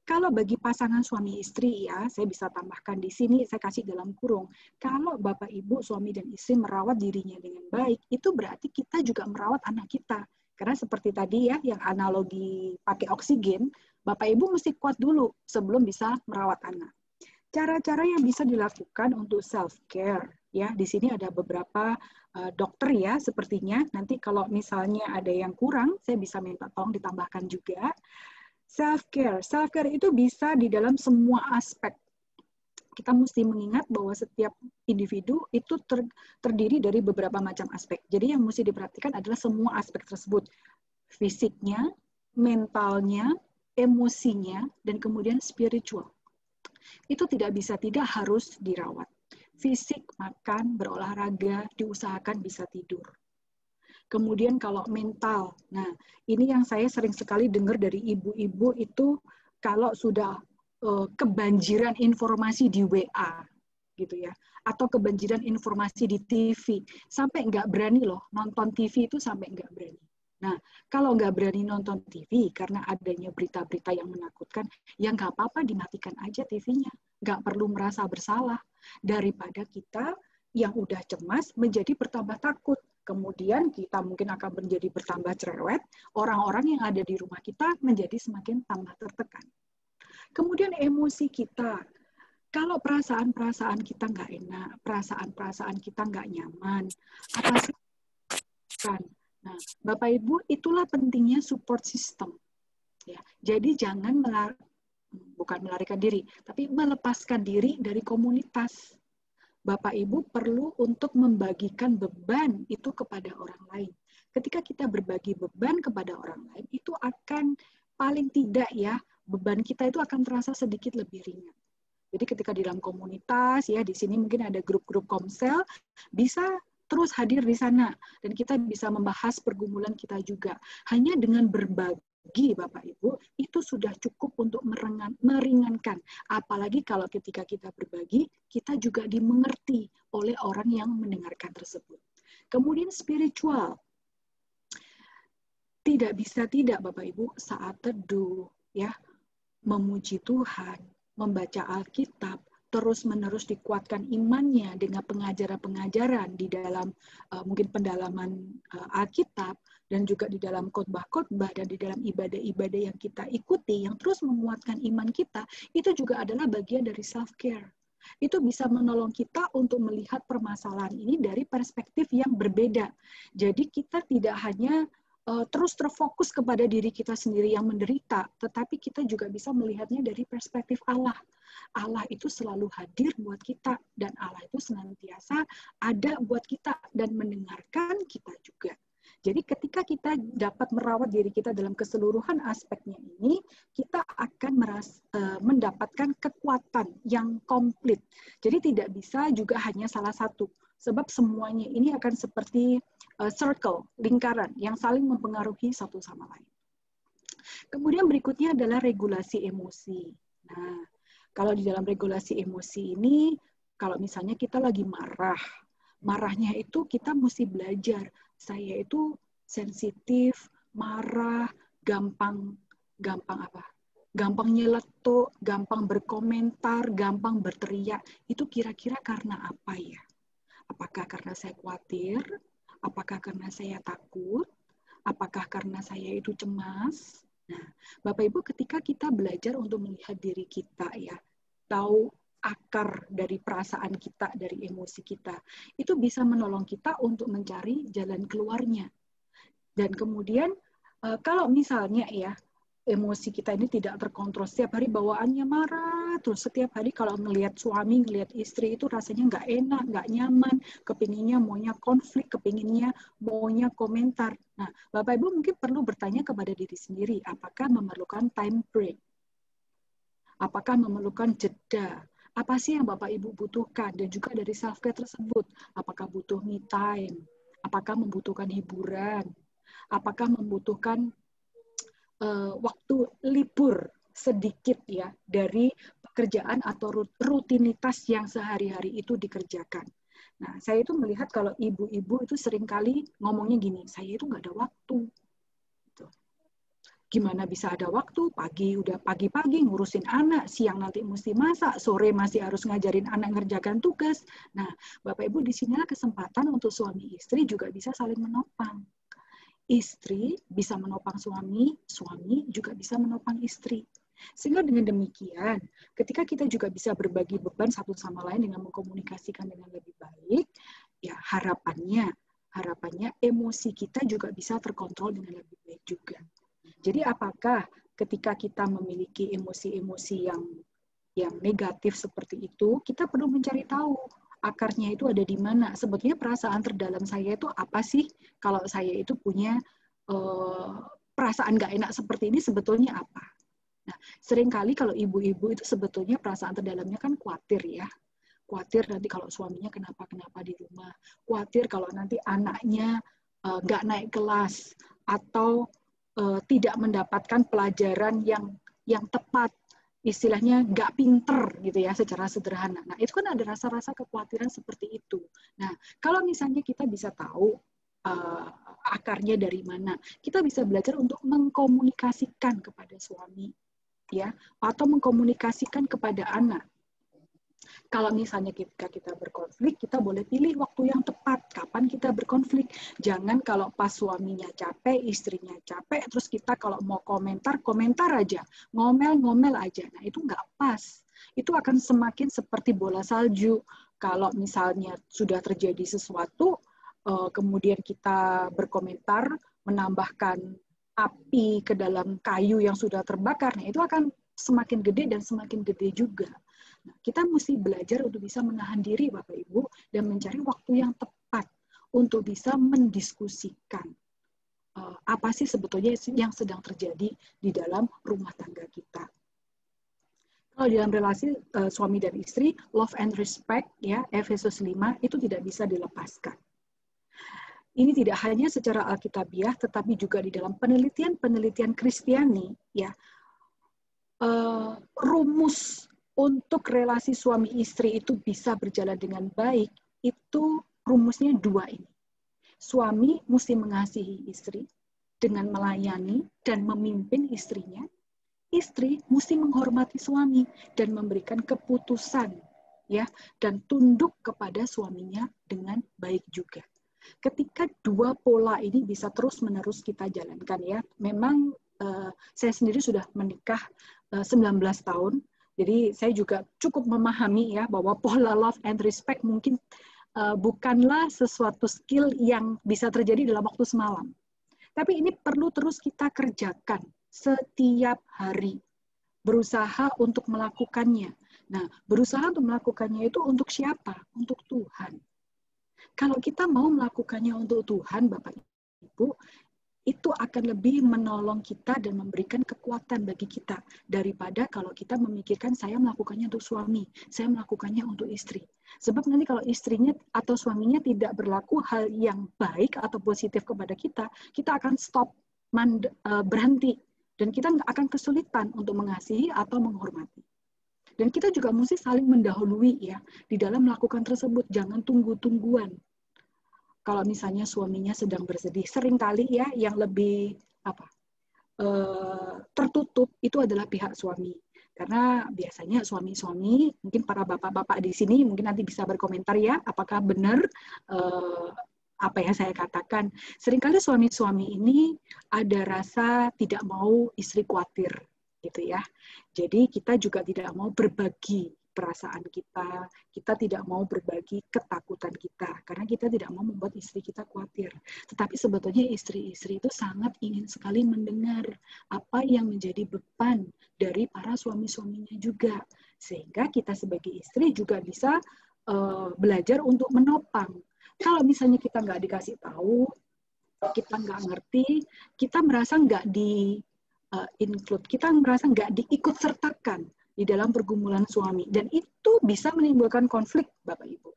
S2: Kalau bagi pasangan suami istri ya, saya bisa tambahkan di sini, saya kasih dalam kurung. Kalau Bapak Ibu, suami dan istri merawat dirinya dengan baik, itu berarti kita juga merawat anak kita. Karena seperti tadi ya, yang analogi pakai oksigen, Bapak Ibu mesti kuat dulu sebelum bisa merawat anak. Cara-cara yang bisa dilakukan untuk self-care, ya di sini ada beberapa dokter ya sepertinya. Nanti kalau misalnya ada yang kurang, saya bisa minta tolong ditambahkan juga. Self-care itu bisa di dalam semua aspek. Kita mesti mengingat bahwa setiap individu itu terdiri dari beberapa macam aspek. Jadi yang mesti diperhatikan adalah semua aspek tersebut. Fisiknya, mentalnya, emosinya, dan kemudian spiritual. Itu tidak harus dirawat. Fisik, makan, berolahraga, diusahakan bisa tidur. Kemudian kalau mental, nah ini yang saya sering sekali dengar dari ibu-ibu itu kalau sudah kebanjiran informasi di WA, gitu ya, atau kebanjiran informasi di TV, sampai nggak berani loh nonton TV itu sampai nggak berani. Nah, kalau nggak berani nonton TV karena adanya berita-berita yang menakutkan, ya nggak apa-apa dimatikan aja TV-nya. Nggak perlu merasa bersalah. Daripada kita yang udah cemas menjadi bertambah takut. Kemudian kita mungkin akan menjadi bertambah cerewet, orang-orang yang ada di rumah kita menjadi semakin tambah tertekan. Kemudian emosi kita. Kalau perasaan-perasaan kita nggak enak, perasaan-perasaan kita nggak nyaman, apa sih? Nah, Bapak Ibu, itulah pentingnya support system. Ya, jadi jangan bukan melarikan diri, tapi melepaskan diri dari komunitas. Bapak Ibu perlu untuk membagikan beban itu kepada orang lain. Ketika kita berbagi beban kepada orang lain, itu akan paling tidak ya, beban kita itu akan terasa sedikit lebih ringan. Jadi ketika di dalam komunitas, ya di sini mungkin ada grup-grup komsel, bisa terus hadir di sana dan kita bisa membahas pergumulan kita juga. Hanya dengan berbagi, Bapak Ibu, itu sudah cukup untuk meringankan. Apalagi kalau ketika kita berbagi, kita juga dimengerti oleh orang yang mendengarkan tersebut. Kemudian spiritual. Tidak bisa tidak, Bapak Ibu, saat teduh, ya, memuji Tuhan, membaca Alkitab, terus-menerus dikuatkan imannya dengan pengajaran-pengajaran di dalam mungkin pendalaman Alkitab dan juga di dalam khotbah-khotbah dan di dalam ibadah-ibadah yang kita ikuti yang terus menguatkan iman kita, itu juga adalah bagian dari self-care. Itu bisa menolong kita untuk melihat permasalahan ini dari perspektif yang berbeda. Jadi kita tidak hanya terus terfokus kepada diri kita sendiri yang menderita, tetapi kita juga bisa melihatnya dari perspektif Allah. Allah itu selalu hadir buat kita, dan Allah itu senantiasa ada buat kita dan mendengarkan kita juga. Jadi ketika kita dapat merawat diri kita dalam keseluruhan aspeknya ini, kita akan mendapatkan kekuatan yang komplit. Jadi tidak bisa juga hanya salah satu. Sebab semuanya ini akan seperti circle, lingkaran yang saling mempengaruhi satu sama lain. Kemudian berikutnya adalah regulasi emosi. Nah, kalau di dalam regulasi emosi ini, kalau misalnya kita lagi marah, marahnya itu kita mesti belajar. Saya itu sensitif, marah, gampang apa? Gampang nyeletuk, gampang berkomentar, gampang berteriak. Itu kira-kira karena apa ya? Apakah karena saya khawatir? Apakah karena saya takut? Apakah karena saya itu cemas? Nah, Bapak Ibu, ketika kita belajar untuk melihat diri kita ya, tahu akar dari perasaan kita, dari emosi kita, itu bisa menolong kita untuk mencari jalan keluarnya. Dan kemudian kalau misalnya ya, emosi kita ini tidak terkontrol. Setiap hari bawaannya marah, terus setiap hari kalau ngelihat suami, ngelihat istri itu rasanya nggak enak, nggak nyaman, kepinginnya maunya konflik, kepinginnya maunya komentar. Nah, Bapak Ibu mungkin perlu bertanya kepada diri sendiri, apakah memerlukan time break? Apakah memerlukan jeda? Apa sih yang Bapak Ibu butuhkan? Dan juga dari self-care tersebut, apakah butuh me time? Apakah membutuhkan hiburan? Apakah membutuhkan waktu libur sedikit ya dari pekerjaan atau rutinitas yang sehari-hari itu dikerjakan. Nah, saya itu melihat kalau ibu-ibu itu seringkali ngomongnya gini, saya itu nggak ada waktu. Gimana bisa ada waktu? Udah pagi-pagi ngurusin anak, siang nanti mesti masak, sore masih harus ngajarin anak ngerjakan tugas. Nah, Bapak Ibu, di sinilah kesempatan untuk suami istri juga bisa saling menopang. Istri bisa menopang suami, suami juga bisa menopang istri. Sehingga dengan demikian, ketika kita juga bisa berbagi beban satu sama lain dengan mengkomunikasikan dengan lebih baik, ya harapannya emosi kita juga bisa terkontrol dengan lebih baik juga. Jadi apakah ketika kita memiliki emosi-emosi yang negatif seperti itu, kita perlu mencari tahu akarnya itu ada di mana. Sebetulnya perasaan terdalam saya itu apa sih? Kalau saya itu punya perasaan nggak enak seperti ini sebetulnya apa? Nah, seringkali kalau ibu-ibu itu sebetulnya perasaan terdalamnya kan khawatir ya. Khawatir nanti kalau suaminya kenapa-kenapa di rumah. Khawatir kalau nanti anaknya nggak naik kelas atau tidak mendapatkan pelajaran yang tepat. Istilahnya nggak pinter gitu ya secara sederhana. Nah itu kan ada rasa-rasa kekhawatiran seperti itu. Nah kalau misalnya kita bisa tahu akarnya dari mana, kita bisa belajar untuk mengkomunikasikan kepada suami, ya, atau mengkomunikasikan kepada anak. Kalau misalnya kita berkonflik, kita boleh pilih waktu yang tepat kapan kita berkonflik. Jangan kalau pas suaminya capek, istrinya capek, terus kita kalau mau komentar aja, ngomel aja. Nah itu nggak pas. Itu akan semakin seperti bola salju. Kalau misalnya sudah terjadi sesuatu, kemudian kita berkomentar, menambahkan api ke dalam kayu yang sudah terbakar, nah itu akan semakin gede dan semakin gede juga. Nah, kita mesti belajar untuk bisa menahan diri, Bapak Ibu, dan mencari waktu yang tepat untuk bisa mendiskusikan apa sih sebetulnya yang sedang terjadi di dalam rumah tangga kita. Kalau dalam relasi suami dan istri, love and respect, ya, Efesus 5, itu tidak bisa dilepaskan. Ini tidak hanya secara alkitabiah, tetapi juga di dalam penelitian Kristiani, ya, rumus untuk relasi suami istri itu bisa berjalan dengan baik, itu rumusnya dua ini. Suami mesti mengasihi istri dengan melayani dan memimpin istrinya. Istri mesti menghormati suami dan memberikan keputusan, ya, dan tunduk kepada suaminya dengan baik juga. Ketika dua pola ini bisa terus-menerus kita jalankan, ya, memang saya sendiri sudah menikah 19 tahun. Jadi saya juga cukup memahami ya bahwa pola love and respect mungkin bukanlah sesuatu skill yang bisa terjadi dalam waktu semalam. Tapi ini perlu terus kita kerjakan setiap hari. Berusaha untuk melakukannya. Nah, berusaha untuk melakukannya itu untuk siapa? Untuk Tuhan. Kalau kita mau melakukannya untuk Tuhan, Bapak Ibu, itu akan lebih menolong kita dan memberikan kekuatan bagi kita daripada kalau kita memikirkan saya melakukannya untuk suami, saya melakukannya untuk istri. Sebab nanti kalau istrinya atau suaminya tidak berlaku hal yang baik atau positif kepada kita, kita akan stop, berhenti, dan kita akan kesulitan untuk mengasihi atau menghormati. Dan kita juga mesti saling mendahului ya di dalam melakukan tersebut, jangan tunggu-tungguan. Kalau misalnya suaminya sedang bersedih, seringkali ya yang lebih tertutup itu adalah pihak suami. Karena biasanya suami-suami, mungkin para bapak-bapak di sini mungkin nanti bisa berkomentar ya, apakah benar apa yang saya katakan. Seringkali suami-suami ini ada rasa tidak mau istri khawatir, gitu ya. Jadi kita juga tidak mau berbagi perasaan kita, kita tidak mau berbagi ketakutan kita, karena kita tidak mau membuat istri kita khawatir. Tetapi sebetulnya istri-istri itu sangat ingin sekali mendengar apa yang menjadi beban dari para suami-suaminya juga. Sehingga kita sebagai istri juga bisa belajar untuk menopang. Kalau misalnya kita nggak dikasih tahu, kita nggak ngerti, kita merasa nggak include, kita merasa nggak diikut sertakan di dalam pergumulan suami, dan itu bisa menimbulkan konflik, Bapak Ibu.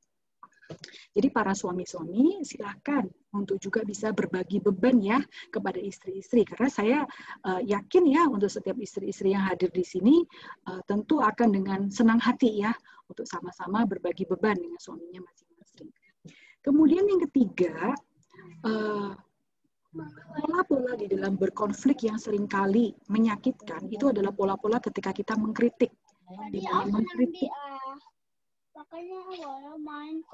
S2: Jadi para suami-suami silakan untuk juga bisa berbagi beban ya kepada istri-istri, karena saya yakin ya untuk setiap istri-istri yang hadir di sini tentu akan dengan senang hati ya untuk sama-sama berbagi beban dengan suaminya masing-masing. Kemudian yang ketiga, pola-pola di dalam berkonflik yang seringkali menyakitkan itu adalah pola-pola ketika kita mengkritik.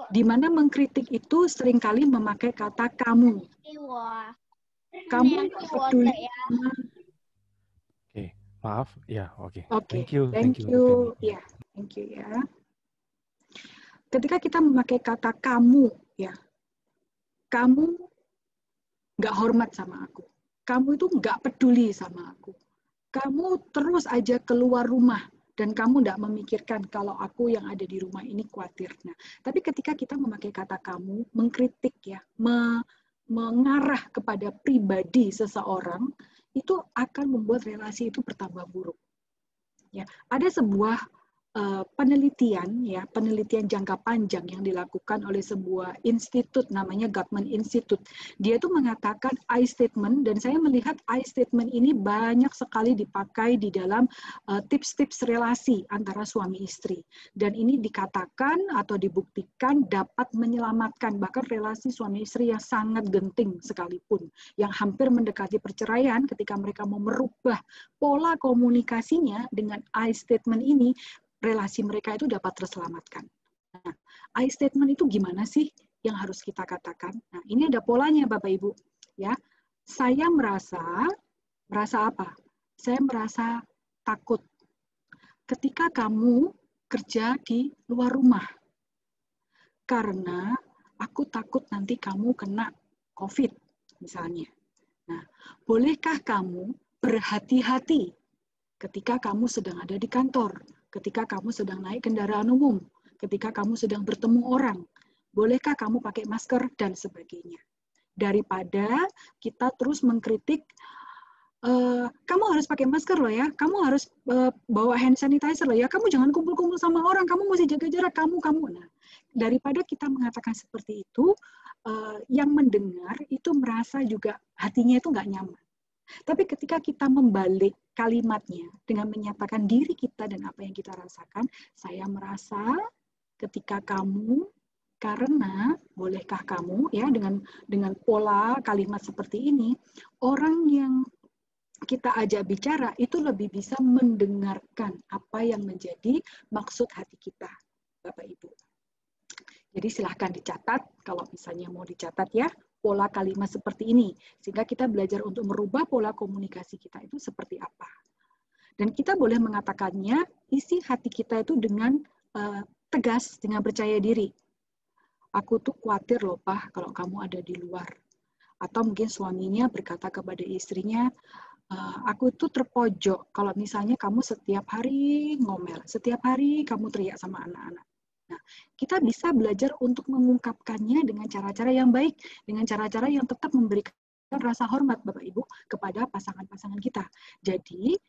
S2: Di mana mengkritik itu seringkali memakai kata kamu. Kamu peduli sama.
S1: Oke, maaf. Ya, oke.
S2: Oke,
S1: Thank you.
S2: Ya, thank you ya. Ketika kita memakai kata kamu, ya, kamu nggak hormat sama aku. Kamu itu nggak peduli sama aku. Kamu terus aja keluar rumah dan kamu nggak memikirkan kalau aku yang ada di rumah ini khawatir. Nah, tapi ketika kita memakai kata kamu, mengkritik ya, mengarah kepada pribadi seseorang, itu akan membuat relasi itu bertambah buruk. Ya, ada sebuah penelitian jangka panjang yang dilakukan oleh sebuah institut namanya Gottman Institute. Dia itu mengatakan I statement, dan saya melihat I statement ini banyak sekali dipakai di dalam tips-tips relasi antara suami istri. Dan ini dikatakan atau dibuktikan dapat menyelamatkan bahkan relasi suami istri yang sangat genting sekalipun, yang hampir mendekati perceraian. Ketika mereka mau merubah pola komunikasinya dengan I statement ini, relasi mereka itu dapat terselamatkan. Nah, I statement itu gimana sih yang harus kita katakan? Nah, ini ada polanya Bapak Ibu. Ya, saya merasa apa? Saya merasa takut ketika kamu kerja di luar rumah. Karena aku takut nanti kamu kena COVID misalnya. Nah, bolehkah kamu berhati-hati ketika kamu sedang ada di kantor? Ketika kamu sedang naik kendaraan umum, ketika kamu sedang bertemu orang, bolehkah kamu pakai masker, dan sebagainya. Daripada kita terus mengkritik, kamu harus pakai masker loh ya, kamu harus bawa hand sanitizer loh ya, kamu jangan kumpul-kumpul sama orang, kamu mesti jaga jarak, kamu. Nah, daripada kita mengatakan seperti itu, yang mendengar itu merasa juga hatinya itu nggak nyaman. Tapi ketika kita membalik kalimatnya dengan menyatakan diri kita dan apa yang kita rasakan, saya merasa ketika kamu, karena bolehkah kamu, ya, dengan pola kalimat seperti ini, orang yang kita ajak bicara itu lebih bisa mendengarkan apa yang menjadi maksud hati kita, Bapak Ibu. Jadi silahkan dicatat, kalau misalnya mau dicatat ya, pola kalimat seperti ini, sehingga kita belajar untuk merubah pola komunikasi kita itu seperti apa. Dan kita boleh mengatakannya, isi hati kita itu dengan tegas, dengan percaya diri. Aku tuh khawatir loh, Pak, kalau kamu ada di luar. Atau mungkin suaminya berkata kepada istrinya, aku tuh terpojok kalau misalnya kamu setiap hari ngomel, setiap hari kamu teriak sama anak-anak. Nah, kita bisa belajar untuk mengungkapkannya dengan cara-cara yang baik, dengan cara-cara yang tetap memberikan rasa hormat, Bapak Ibu, kepada pasangan-pasangan kita. Jadi,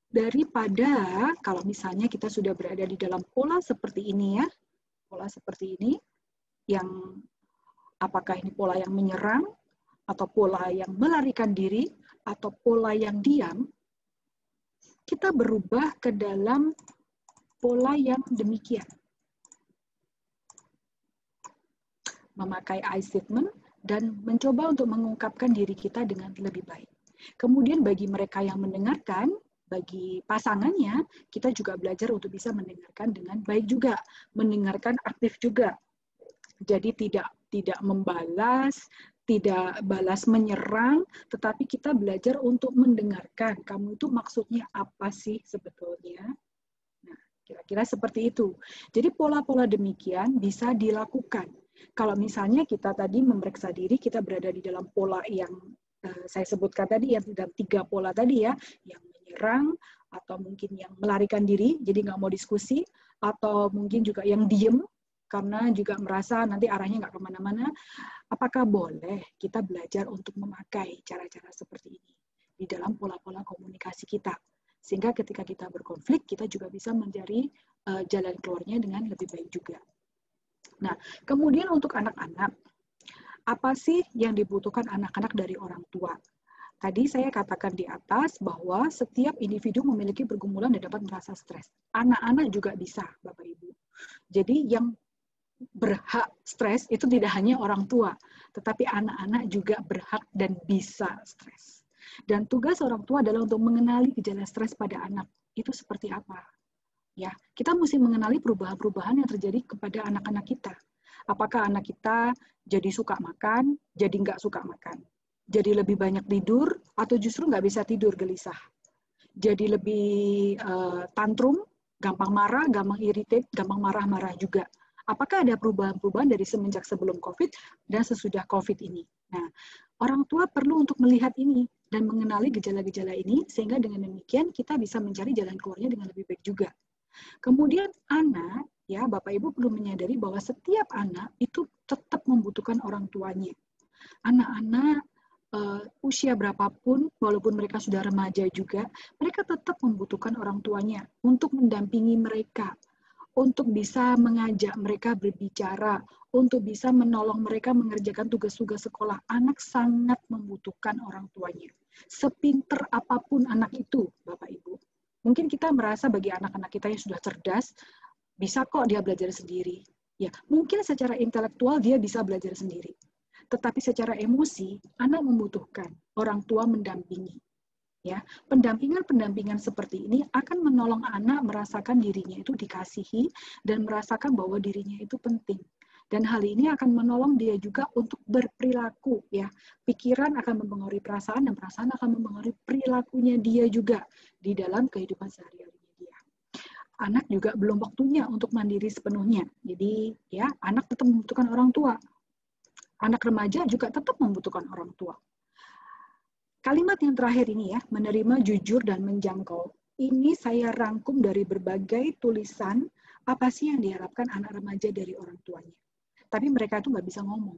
S2: daripada kalau misalnya kita sudah berada di dalam pola seperti ini ya, pola seperti ini, yang apakah ini pola yang menyerang, atau pola yang melarikan diri, atau pola yang diam, kita berubah ke dalam pola yang demikian. Memakai I statement dan mencoba untuk mengungkapkan diri kita dengan lebih baik. Kemudian bagi mereka yang mendengarkan, bagi pasangannya, kita juga belajar untuk bisa mendengarkan dengan baik juga, mendengarkan aktif juga. Jadi tidak membalas, tidak balas menyerang, tetapi kita belajar untuk mendengarkan. Kamu itu maksudnya apa sih sebetulnya? Nah, Kira-kira seperti itu. Jadi pola-pola demikian bisa dilakukan. Kalau misalnya kita tadi memeriksa diri, kita berada di dalam pola yang saya sebutkan tadi, yang dalam 3 pola tadi ya, yang menyerang, atau mungkin yang melarikan diri, jadi nggak mau diskusi, atau mungkin juga yang diem, karena juga merasa nanti arahnya nggak kemana-mana. Apakah boleh kita belajar untuk memakai cara-cara seperti ini di dalam pola-pola komunikasi kita? Sehingga ketika kita berkonflik, kita juga bisa mencari jalan keluarnya dengan lebih baik juga. Nah, kemudian untuk anak-anak, apa sih yang dibutuhkan anak-anak dari orang tua? Tadi saya katakan di atas bahwa setiap individu memiliki pergumulan dan dapat merasa stres. Anak-anak juga bisa, Bapak Ibu. Jadi yang berhak stres itu tidak hanya orang tua, tetapi anak-anak juga berhak dan bisa stres. Dan tugas orang tua adalah untuk mengenali gejala stres pada anak. Itu seperti apa? Ya, kita mesti mengenali perubahan-perubahan yang terjadi kepada anak-anak kita. Apakah anak kita jadi suka makan, jadi nggak suka makan? Jadi lebih banyak tidur, atau justru nggak bisa tidur, gelisah? Jadi lebih tantrum, gampang marah, gampang irritate, gampang marah-marah juga. Apakah ada perubahan-perubahan dari semenjak sebelum COVID dan sesudah COVID ini? Nah, orang tua perlu untuk melihat ini dan mengenali gejala-gejala ini, sehingga dengan demikian kita bisa mencari jalan keluarnya dengan lebih baik juga. Kemudian anak, ya Bapak Ibu perlu menyadari bahwa setiap anak itu tetap membutuhkan orang tuanya. Anak-anak usia berapapun, walaupun mereka sudah remaja juga, mereka tetap membutuhkan orang tuanya untuk mendampingi mereka, untuk bisa mengajak mereka berbicara, untuk bisa menolong mereka mengerjakan tugas-tugas sekolah. Anak sangat membutuhkan orang tuanya. Sepinter apapun anak itu, Bapak Ibu. Mungkin kita merasa bagi anak-anak kita yang sudah cerdas, bisa kok dia belajar sendiri. Ya, mungkin secara intelektual dia bisa belajar sendiri. Tetapi secara emosi, anak membutuhkan orang tua mendampingi. Ya, pendampingan seperti ini akan menolong anak merasakan dirinya itu dikasihi dan merasakan bahwa dirinya itu penting. Dan hal ini akan menolong dia juga untuk berperilaku, ya. Pikiran akan mempengaruhi perasaan dan perasaan akan mempengaruhi perilakunya dia juga di dalam kehidupan sehari-harinya dia. Anak juga belum waktunya untuk mandiri sepenuhnya. Jadi, ya, anak tetap membutuhkan orang tua. Anak remaja juga tetap membutuhkan orang tua. Kalimat yang terakhir ini ya, menerima, jujur, dan menjangkau. Ini saya rangkum dari berbagai tulisan apa sih yang diharapkan anak remaja dari orang tuanya. Tapi mereka itu nggak bisa ngomong.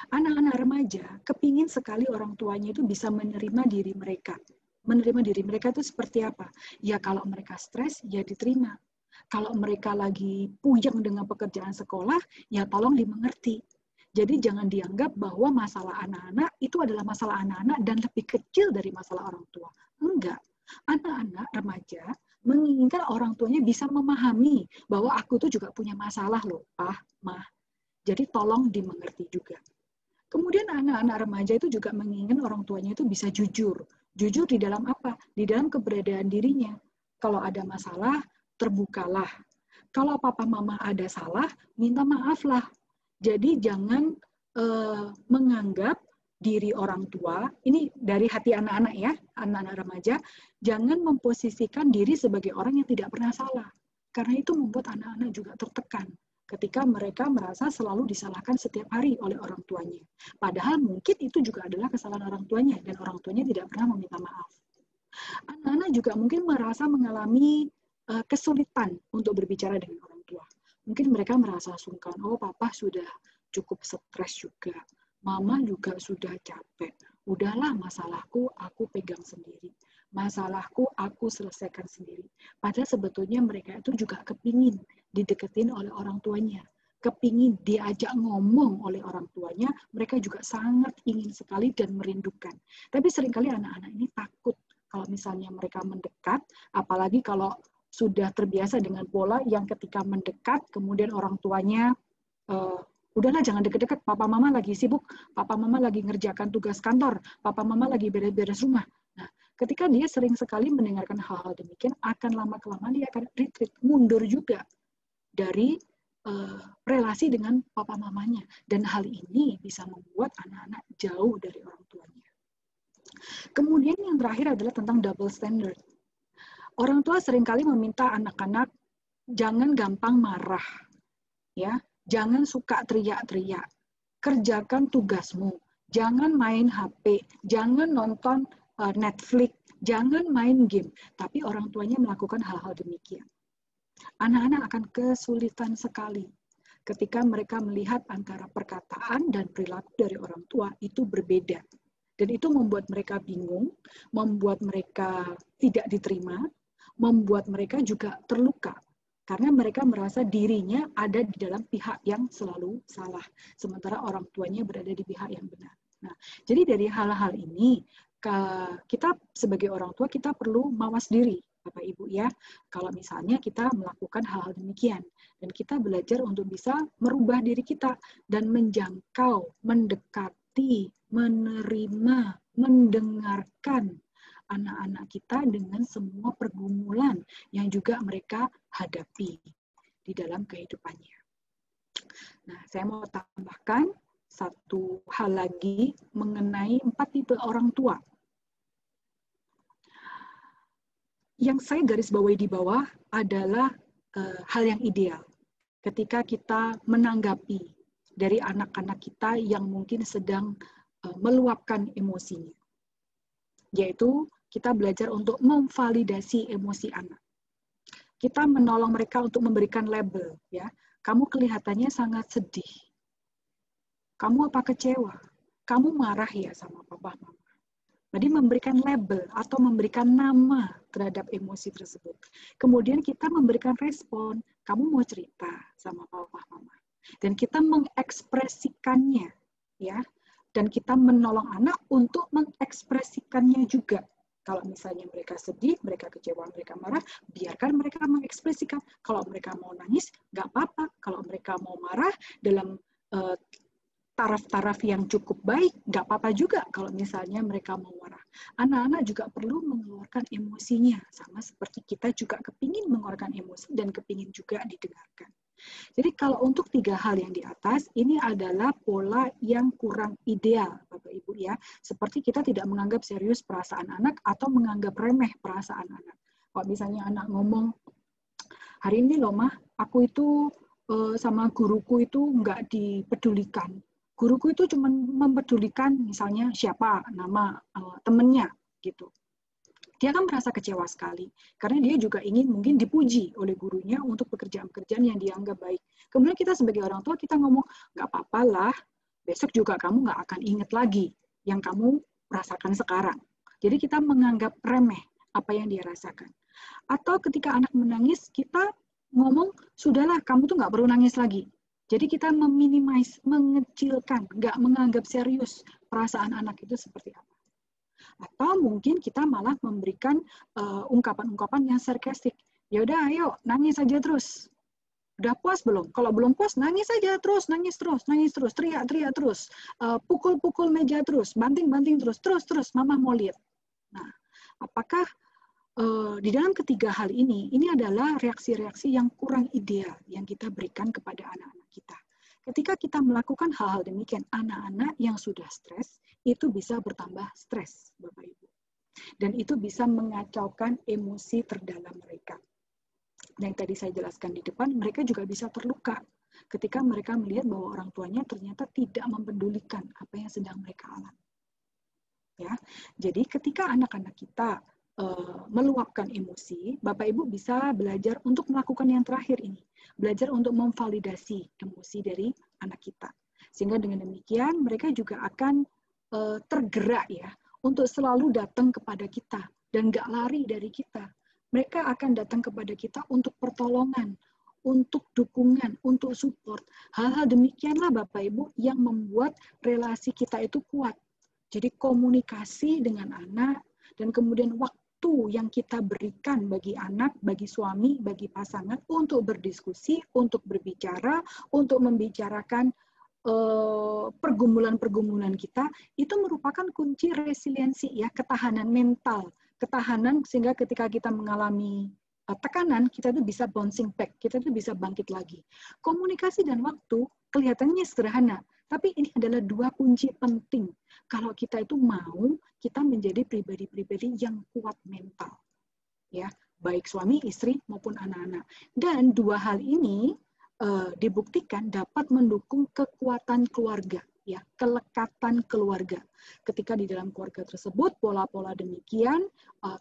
S2: Anak-anak remaja kepingin sekali orang tuanya itu bisa menerima diri mereka. Menerima diri mereka itu seperti apa? Ya kalau mereka stres, ya diterima. Kalau mereka lagi puyeng dengan pekerjaan sekolah, ya tolong dimengerti. Jadi jangan dianggap bahwa masalah anak-anak itu adalah masalah anak-anak dan lebih kecil dari masalah orang tua. Enggak. Anak-anak remaja menginginkan orang tuanya bisa memahami bahwa aku tuh juga punya masalah loh, Pak, Mah. Jadi tolong dimengerti juga. Kemudian anak-anak remaja itu juga menginginkan orang tuanya itu bisa jujur. Jujur di dalam apa? Di dalam keberadaan dirinya. Kalau ada masalah, terbukalah. Kalau papa mama ada salah, minta maaflah. Jadi jangan menganggap diri orang tua, ini dari hati anak-anak ya, anak-anak remaja, jangan memposisikan diri sebagai orang yang tidak pernah salah. Karena itu membuat anak-anak juga tertekan ketika mereka merasa selalu disalahkan setiap hari oleh orang tuanya. Padahal mungkin itu juga adalah kesalahan orang tuanya, dan orang tuanya tidak pernah meminta maaf. Anak-anak juga mungkin merasa mengalami kesulitan untuk berbicara dengan orang tua. Mungkin mereka merasa sungkan, oh papa sudah cukup stres juga, mama juga sudah capek, udahlah masalahku aku pegang sendiri, masalahku aku selesaikan sendiri. Padahal sebetulnya mereka itu juga kepingin dideketin oleh orang tuanya, kepingin diajak ngomong oleh orang tuanya, mereka juga sangat ingin sekali dan merindukan. Tapi seringkali anak-anak ini takut kalau misalnya mereka mendekat, apalagi kalau sudah terbiasa dengan pola yang ketika mendekat, kemudian orang tuanya, udahlah jangan deket-deket, papa mama lagi sibuk, papa mama lagi ngerjakan tugas kantor, papa mama lagi beres-beres rumah. Nah, ketika dia sering sekali mendengarkan hal-hal demikian, akan lama-kelamaan dia akan retreat, mundur juga dari relasi dengan papa mamanya. Dan hal ini bisa membuat anak-anak jauh dari orang tuanya. Kemudian yang terakhir adalah tentang double standard. Orang tua seringkali meminta anak-anak jangan gampang marah, ya. Jangan suka teriak-teriak. Kerjakan tugasmu. Jangan main HP, jangan nonton Netflix, jangan main game. Tapi orang tuanya melakukan hal-hal demikian. Anak-anak akan kesulitan sekali ketika mereka melihat antara perkataan dan perilaku dari orang tua itu berbeda. Dan itu membuat mereka bingung, membuat mereka tidak diterima, membuat mereka juga terluka. Karena mereka merasa dirinya ada di dalam pihak yang selalu salah, sementara orang tuanya berada di pihak yang benar. Nah, jadi dari hal-hal ini, kita sebagai orang tua, kita perlu mawas diri, Bapak Ibu ya, kalau misalnya kita melakukan hal-hal demikian. Dan kita belajar untuk bisa merubah diri kita, dan menjangkau, mendekati, menerima, mendengarkan anak-anak kita dengan semua pergumulan yang juga mereka hadapi di dalam kehidupannya. Nah, saya mau tambahkan satu hal lagi mengenai 4 tipe orang tua. Yang saya garis bawahi di bawah adalah hal yang ideal ketika kita menanggapi dari anak-anak kita yang mungkin sedang meluapkan emosinya, yaitu kita belajar untuk memvalidasi emosi anak. Kita menolong mereka untuk memberikan label, ya. Kamu kelihatannya sangat sedih. Kamu apa kecewa? Kamu marah ya sama papa mama. Jadi memberikan label atau memberikan nama terhadap emosi tersebut. Kemudian kita memberikan respon, kamu mau cerita sama papa mama. Dan kita mengekspresikannya, ya. Dan kita menolong anak untuk mengekspresikannya juga. Kalau misalnya mereka sedih, mereka kecewa, mereka marah, biarkan mereka mengekspresikan. Kalau mereka mau nangis, nggak apa-apa. Kalau mereka mau marah dalam taraf-taraf yang cukup baik, nggak apa-apa juga kalau misalnya mereka mau marah. Anak-anak juga perlu mengeluarkan emosinya, sama seperti kita juga kepingin mengeluarkan emosi dan kepingin juga didengarkan. Jadi kalau untuk 3 hal yang di atas, ini adalah pola yang kurang ideal, Bapak Ibu ya. Seperti kita tidak menganggap serius perasaan anak atau menganggap remeh perasaan anak. Kalau misalnya anak ngomong, hari ini loh Mah, aku itu sama guruku itu nggak dipedulikan. Guruku itu cuma mempedulikan misalnya siapa, nama temennya gitu. Dia kan merasa kecewa sekali, karena dia juga ingin mungkin dipuji oleh gurunya untuk pekerjaan-pekerjaan yang dianggap baik. Kemudian kita sebagai orang tua, kita ngomong, nggak apa-apa lah, besok juga kamu nggak akan ingat lagi yang kamu rasakan sekarang. Jadi kita menganggap remeh apa yang dia rasakan. Atau ketika anak menangis, kita ngomong, sudahlah, kamu tuh nggak perlu nangis lagi. Jadi kita meminimais, mengecilkan, nggak menganggap serius perasaan anak itu seperti apa. Atau mungkin kita malah memberikan ungkapan-ungkapan yang sarkastik. Ya udah, ayo nangis aja terus. Udah puas belum? Kalau belum puas, nangis aja terus, nangis terus, teriak-teriak terus, pukul-pukul meja terus, banting-banting terus, mama mau lihat. Nah, apakah di dalam ketiga hal ini adalah reaksi-reaksi yang kurang ideal yang kita berikan kepada anak-anak kita. Ketika kita melakukan hal-hal demikian, anak-anak yang sudah stres, itu bisa bertambah stres, Bapak Ibu. Dan itu bisa mengacaukan emosi terdalam mereka. Dan yang tadi saya jelaskan di depan, mereka juga bisa terluka ketika mereka melihat bahwa orang tuanya ternyata tidak mempedulikan apa yang sedang mereka alami. Ya, jadi ketika anak-anak kita meluapkan emosi, Bapak Ibu bisa belajar untuk melakukan yang terakhir ini. Belajar untuk memvalidasi emosi dari anak kita. Sehingga dengan demikian mereka juga akan tergerak ya untuk selalu datang kepada kita dan nggak lari dari kita. Mereka akan datang kepada kita untuk pertolongan, untuk dukungan, untuk support. Hal-hal demikianlah Bapak Ibu yang membuat relasi kita itu kuat. Jadi komunikasi dengan anak dan kemudian waktu yang kita berikan bagi anak, bagi suami, bagi pasangan untuk berdiskusi, untuk berbicara, untuk membicarakan pergumulan-pergumulan kita, itu merupakan kunci resiliensi ya, ketahanan mental, ketahanan sehingga ketika kita mengalami tekanan, kita itu bisa bouncing back, kita itu bisa bangkit lagi. Komunikasi dan waktu kelihatannya sederhana, tapi ini adalah 2 kunci penting. Kalau kita itu mau, kita menjadi pribadi-pribadi yang kuat mental. Ya, baik suami, istri, maupun anak-anak. Dan dua hal ini dibuktikan dapat mendukung kekuatan keluarga, ya, kelekatan keluarga. Ketika di dalam keluarga tersebut pola-pola demikian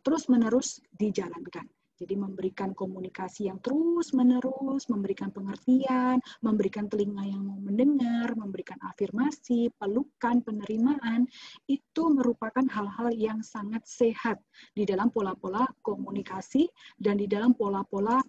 S2: terus-menerus dijalankan. Jadi memberikan komunikasi yang terus-menerus, memberikan pengertian, memberikan telinga yang mau mendengar, memberikan afirmasi, pelukan, penerimaan, itu merupakan hal-hal yang sangat sehat di dalam pola-pola komunikasi dan di dalam pola-pola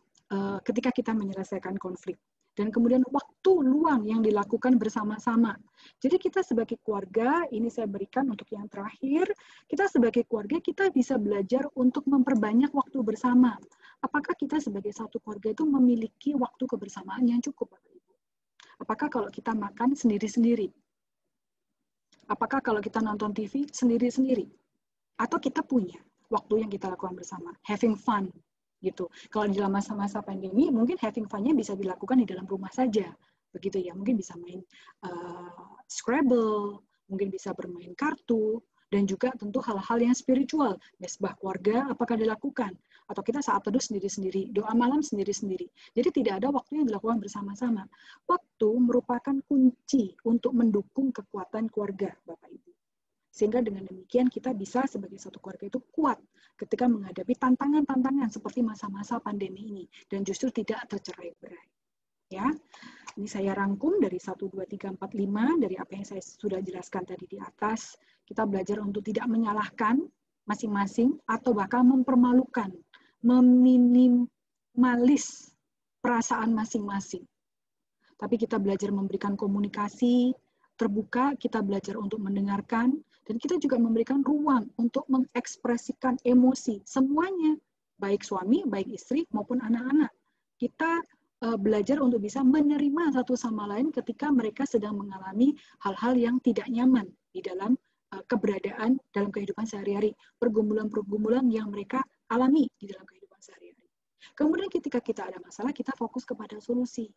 S2: ketika kita menyelesaikan konflik. Dan kemudian waktu luang yang dilakukan bersama-sama. Jadi kita sebagai keluarga, ini saya berikan untuk yang terakhir, kita sebagai keluarga kita bisa belajar untuk memperbanyak waktu bersama. Apakah kita sebagai satu keluarga itu memiliki waktu kebersamaan yang cukup, Bapak Ibu? Apakah kalau kita makan sendiri-sendiri? Apakah kalau kita nonton TV sendiri-sendiri? Atau kita punya waktu yang kita lakukan bersama, having fun, gitu. Kalau di dalam masa-masa pandemi, mungkin having fun-nya bisa dilakukan di dalam rumah saja, begitu ya. Mungkin bisa main Scrabble, mungkin bisa bermain kartu, dan juga tentu hal-hal yang spiritual, mesbah keluarga, apakah dilakukan? Atau kita saat teduh sendiri-sendiri, doa malam sendiri-sendiri. Jadi tidak ada waktu yang dilakukan bersama-sama. Waktu merupakan kunci untuk mendukung kekuatan keluarga, Bapak Ibu. Sehingga dengan demikian kita bisa sebagai satu keluarga itu kuat ketika menghadapi tantangan-tantangan seperti masa-masa pandemi ini dan justru tidak tercerai-berai. Ya, ini saya rangkum dari 1, 2, 3, 4, 5 dari apa yang saya sudah jelaskan tadi di atas. Kita belajar untuk tidak menyalahkan masing-masing atau bahkan mempermalukan, meminimalis perasaan masing-masing. Tapi kita belajar memberikan komunikasi terbuka, kita belajar untuk mendengarkan, dan kita juga memberikan ruang untuk mengekspresikan emosi semuanya, baik suami, baik istri, maupun anak-anak. Kita belajar untuk bisa menerima satu sama lain ketika mereka sedang mengalami hal-hal yang tidak nyaman di dalam keberadaan dalam kehidupan sehari-hari, pergumulan-pergumulan yang mereka alami di dalam kehidupan sehari-hari. Kemudian ketika kita ada masalah, kita fokus kepada solusi.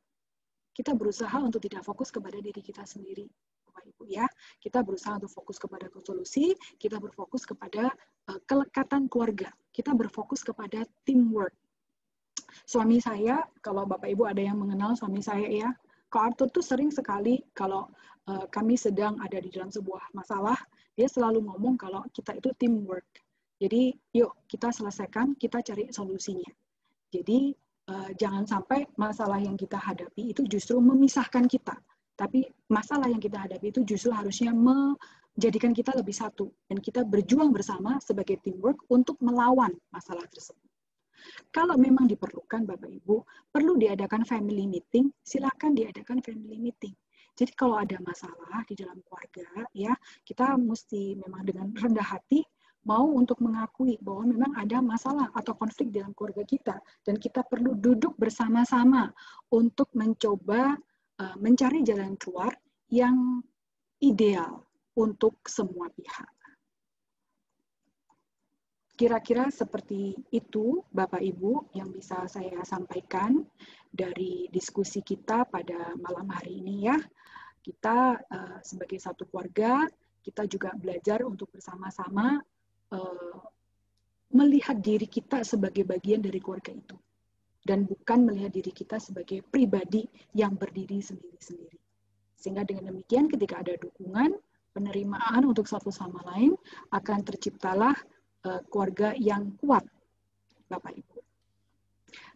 S2: Kita berusaha untuk tidak fokus kepada diri kita sendiri. Bapak Ibu ya, kita berusaha untuk fokus kepada solusi, kita berfokus kepada kelekatan keluarga, kita berfokus kepada teamwork. Suami saya, kalau Bapak Ibu ada yang mengenal suami saya ya, Kak Arthur tuh sering sekali kalau kami sedang ada di dalam sebuah masalah, dia selalu ngomong kalau kita itu teamwork. Jadi yuk kita selesaikan, kita cari solusinya. Jadi jangan sampai masalah yang kita hadapi itu justru memisahkan kita. Tapi masalah yang kita hadapi itu justru harusnya menjadikan kita lebih satu. Dan kita berjuang bersama sebagai teamwork untuk melawan masalah tersebut. Kalau memang diperlukan, Bapak Ibu, perlu diadakan family meeting, silakan diadakan family meeting. Jadi kalau ada masalah di dalam keluarga, ya kita mesti memang dengan rendah hati mau untuk mengakui bahwa memang ada masalah atau konflik dalam keluarga kita. Dan kita perlu duduk bersama-sama untuk mencoba mencari jalan keluar yang ideal untuk semua pihak. Kira-kira seperti itu, Bapak Ibu, yang bisa saya sampaikan dari diskusi kita pada malam hari ini ya. Kita sebagai satu keluarga, kita juga belajar untuk bersama-sama melihat diri kita sebagai bagian dari keluarga itu. Dan bukan melihat diri kita sebagai pribadi yang berdiri sendiri-sendiri. Sehingga dengan demikian ketika ada dukungan, penerimaan untuk satu sama lain, akan terciptalah keluarga yang kuat, Bapak Ibu.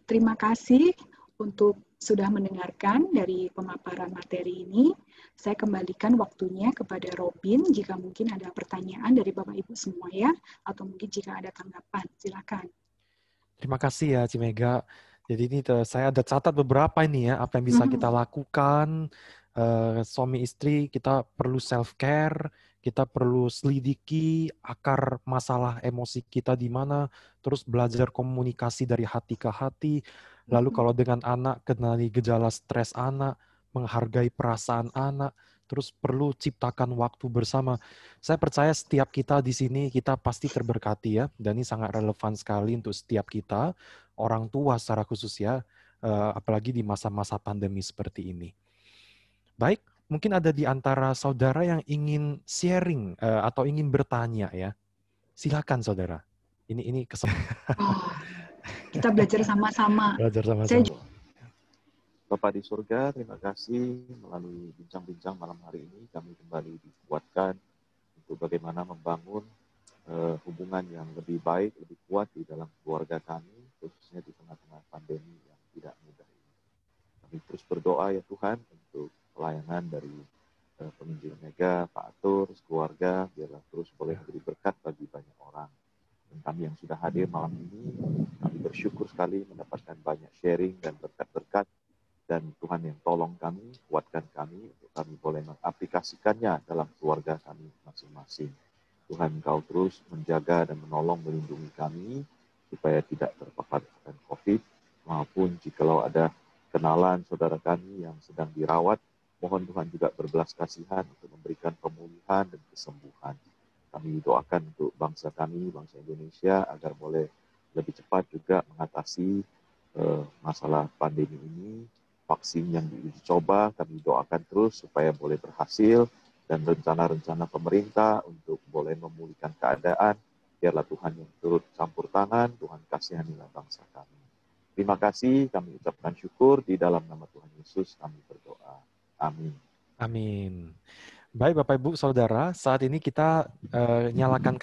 S2: Terima kasih untuk sudah mendengarkan dari pemaparan materi ini. Saya kembalikan waktunya kepada Robin jika mungkin ada pertanyaan dari Bapak Ibu semua ya, atau mungkin jika ada tanggapan, silakan.
S1: Terima kasih ya Cimega. Jadi ini saya ada catat beberapa ini ya, apa yang bisa kita lakukan. Suami istri kita perlu self-care, kita perlu selidiki akar masalah emosi kita di mana, terus belajar komunikasi dari hati ke hati. Lalu kalau dengan anak, kenali gejala stres anak, menghargai perasaan anak, terus perlu ciptakan waktu bersama. Saya percaya setiap kita di sini, kita pasti terberkati ya, dan ini sangat relevan sekali untuk setiap kita, orang tua secara khusus ya, apalagi di masa-masa pandemi seperti ini. Baik, mungkin ada di antara saudara yang ingin sharing atau ingin bertanya ya. Silakan saudara. Ini kesempatan.
S2: Kita belajar sama-sama.
S1: Belajar
S2: Saya
S1: sama-sama.
S4: Bapa di surga, terima kasih melalui bincang-bincang malam hari ini kami kembali dikuatkan untuk bagaimana membangun hubungan yang lebih baik, lebih kuat di dalam keluarga kami, khususnya di tengah-tengah pandemi yang tidak mudah ini. Kami terus berdoa ya Tuhan untuk pelayanan dari penginjil Mega, Pak Atur, keluarga, biarlah terus boleh beri berkat bagi banyak orang. Dan kami yang sudah hadir malam ini, kami bersyukur sekali mendapatkan banyak sharing dan berkat-berkat. Dan Tuhan yang tolong kami, kuatkan kami, untuk kami boleh mengaplikasikannya dalam keluarga kami masing-masing. Tuhan Engkau terus menjaga dan menolong, melindungi kami, supaya tidak terpapar dengan COVID, maupun jikalau ada kenalan saudara kami yang sedang dirawat, mohon Tuhan juga berbelas kasihan untuk memberikan pemulihan dan kesembuhan. Kami doakan untuk bangsa kami, bangsa Indonesia, agar boleh lebih cepat juga mengatasi masalah pandemi ini. Vaksin yang diuji coba, kami doakan terus supaya boleh berhasil, dan rencana-rencana pemerintah untuk boleh memulihkan keadaan, biarlah Tuhan yang turut campur tangan, Tuhan kasihanilah bangsa kami. Terima kasih, kami ucapkan syukur, di dalam nama Tuhan Yesus kami berdoa. Amin.
S1: Amin. Baik Bapak Ibu Saudara, saat ini kita nyalakan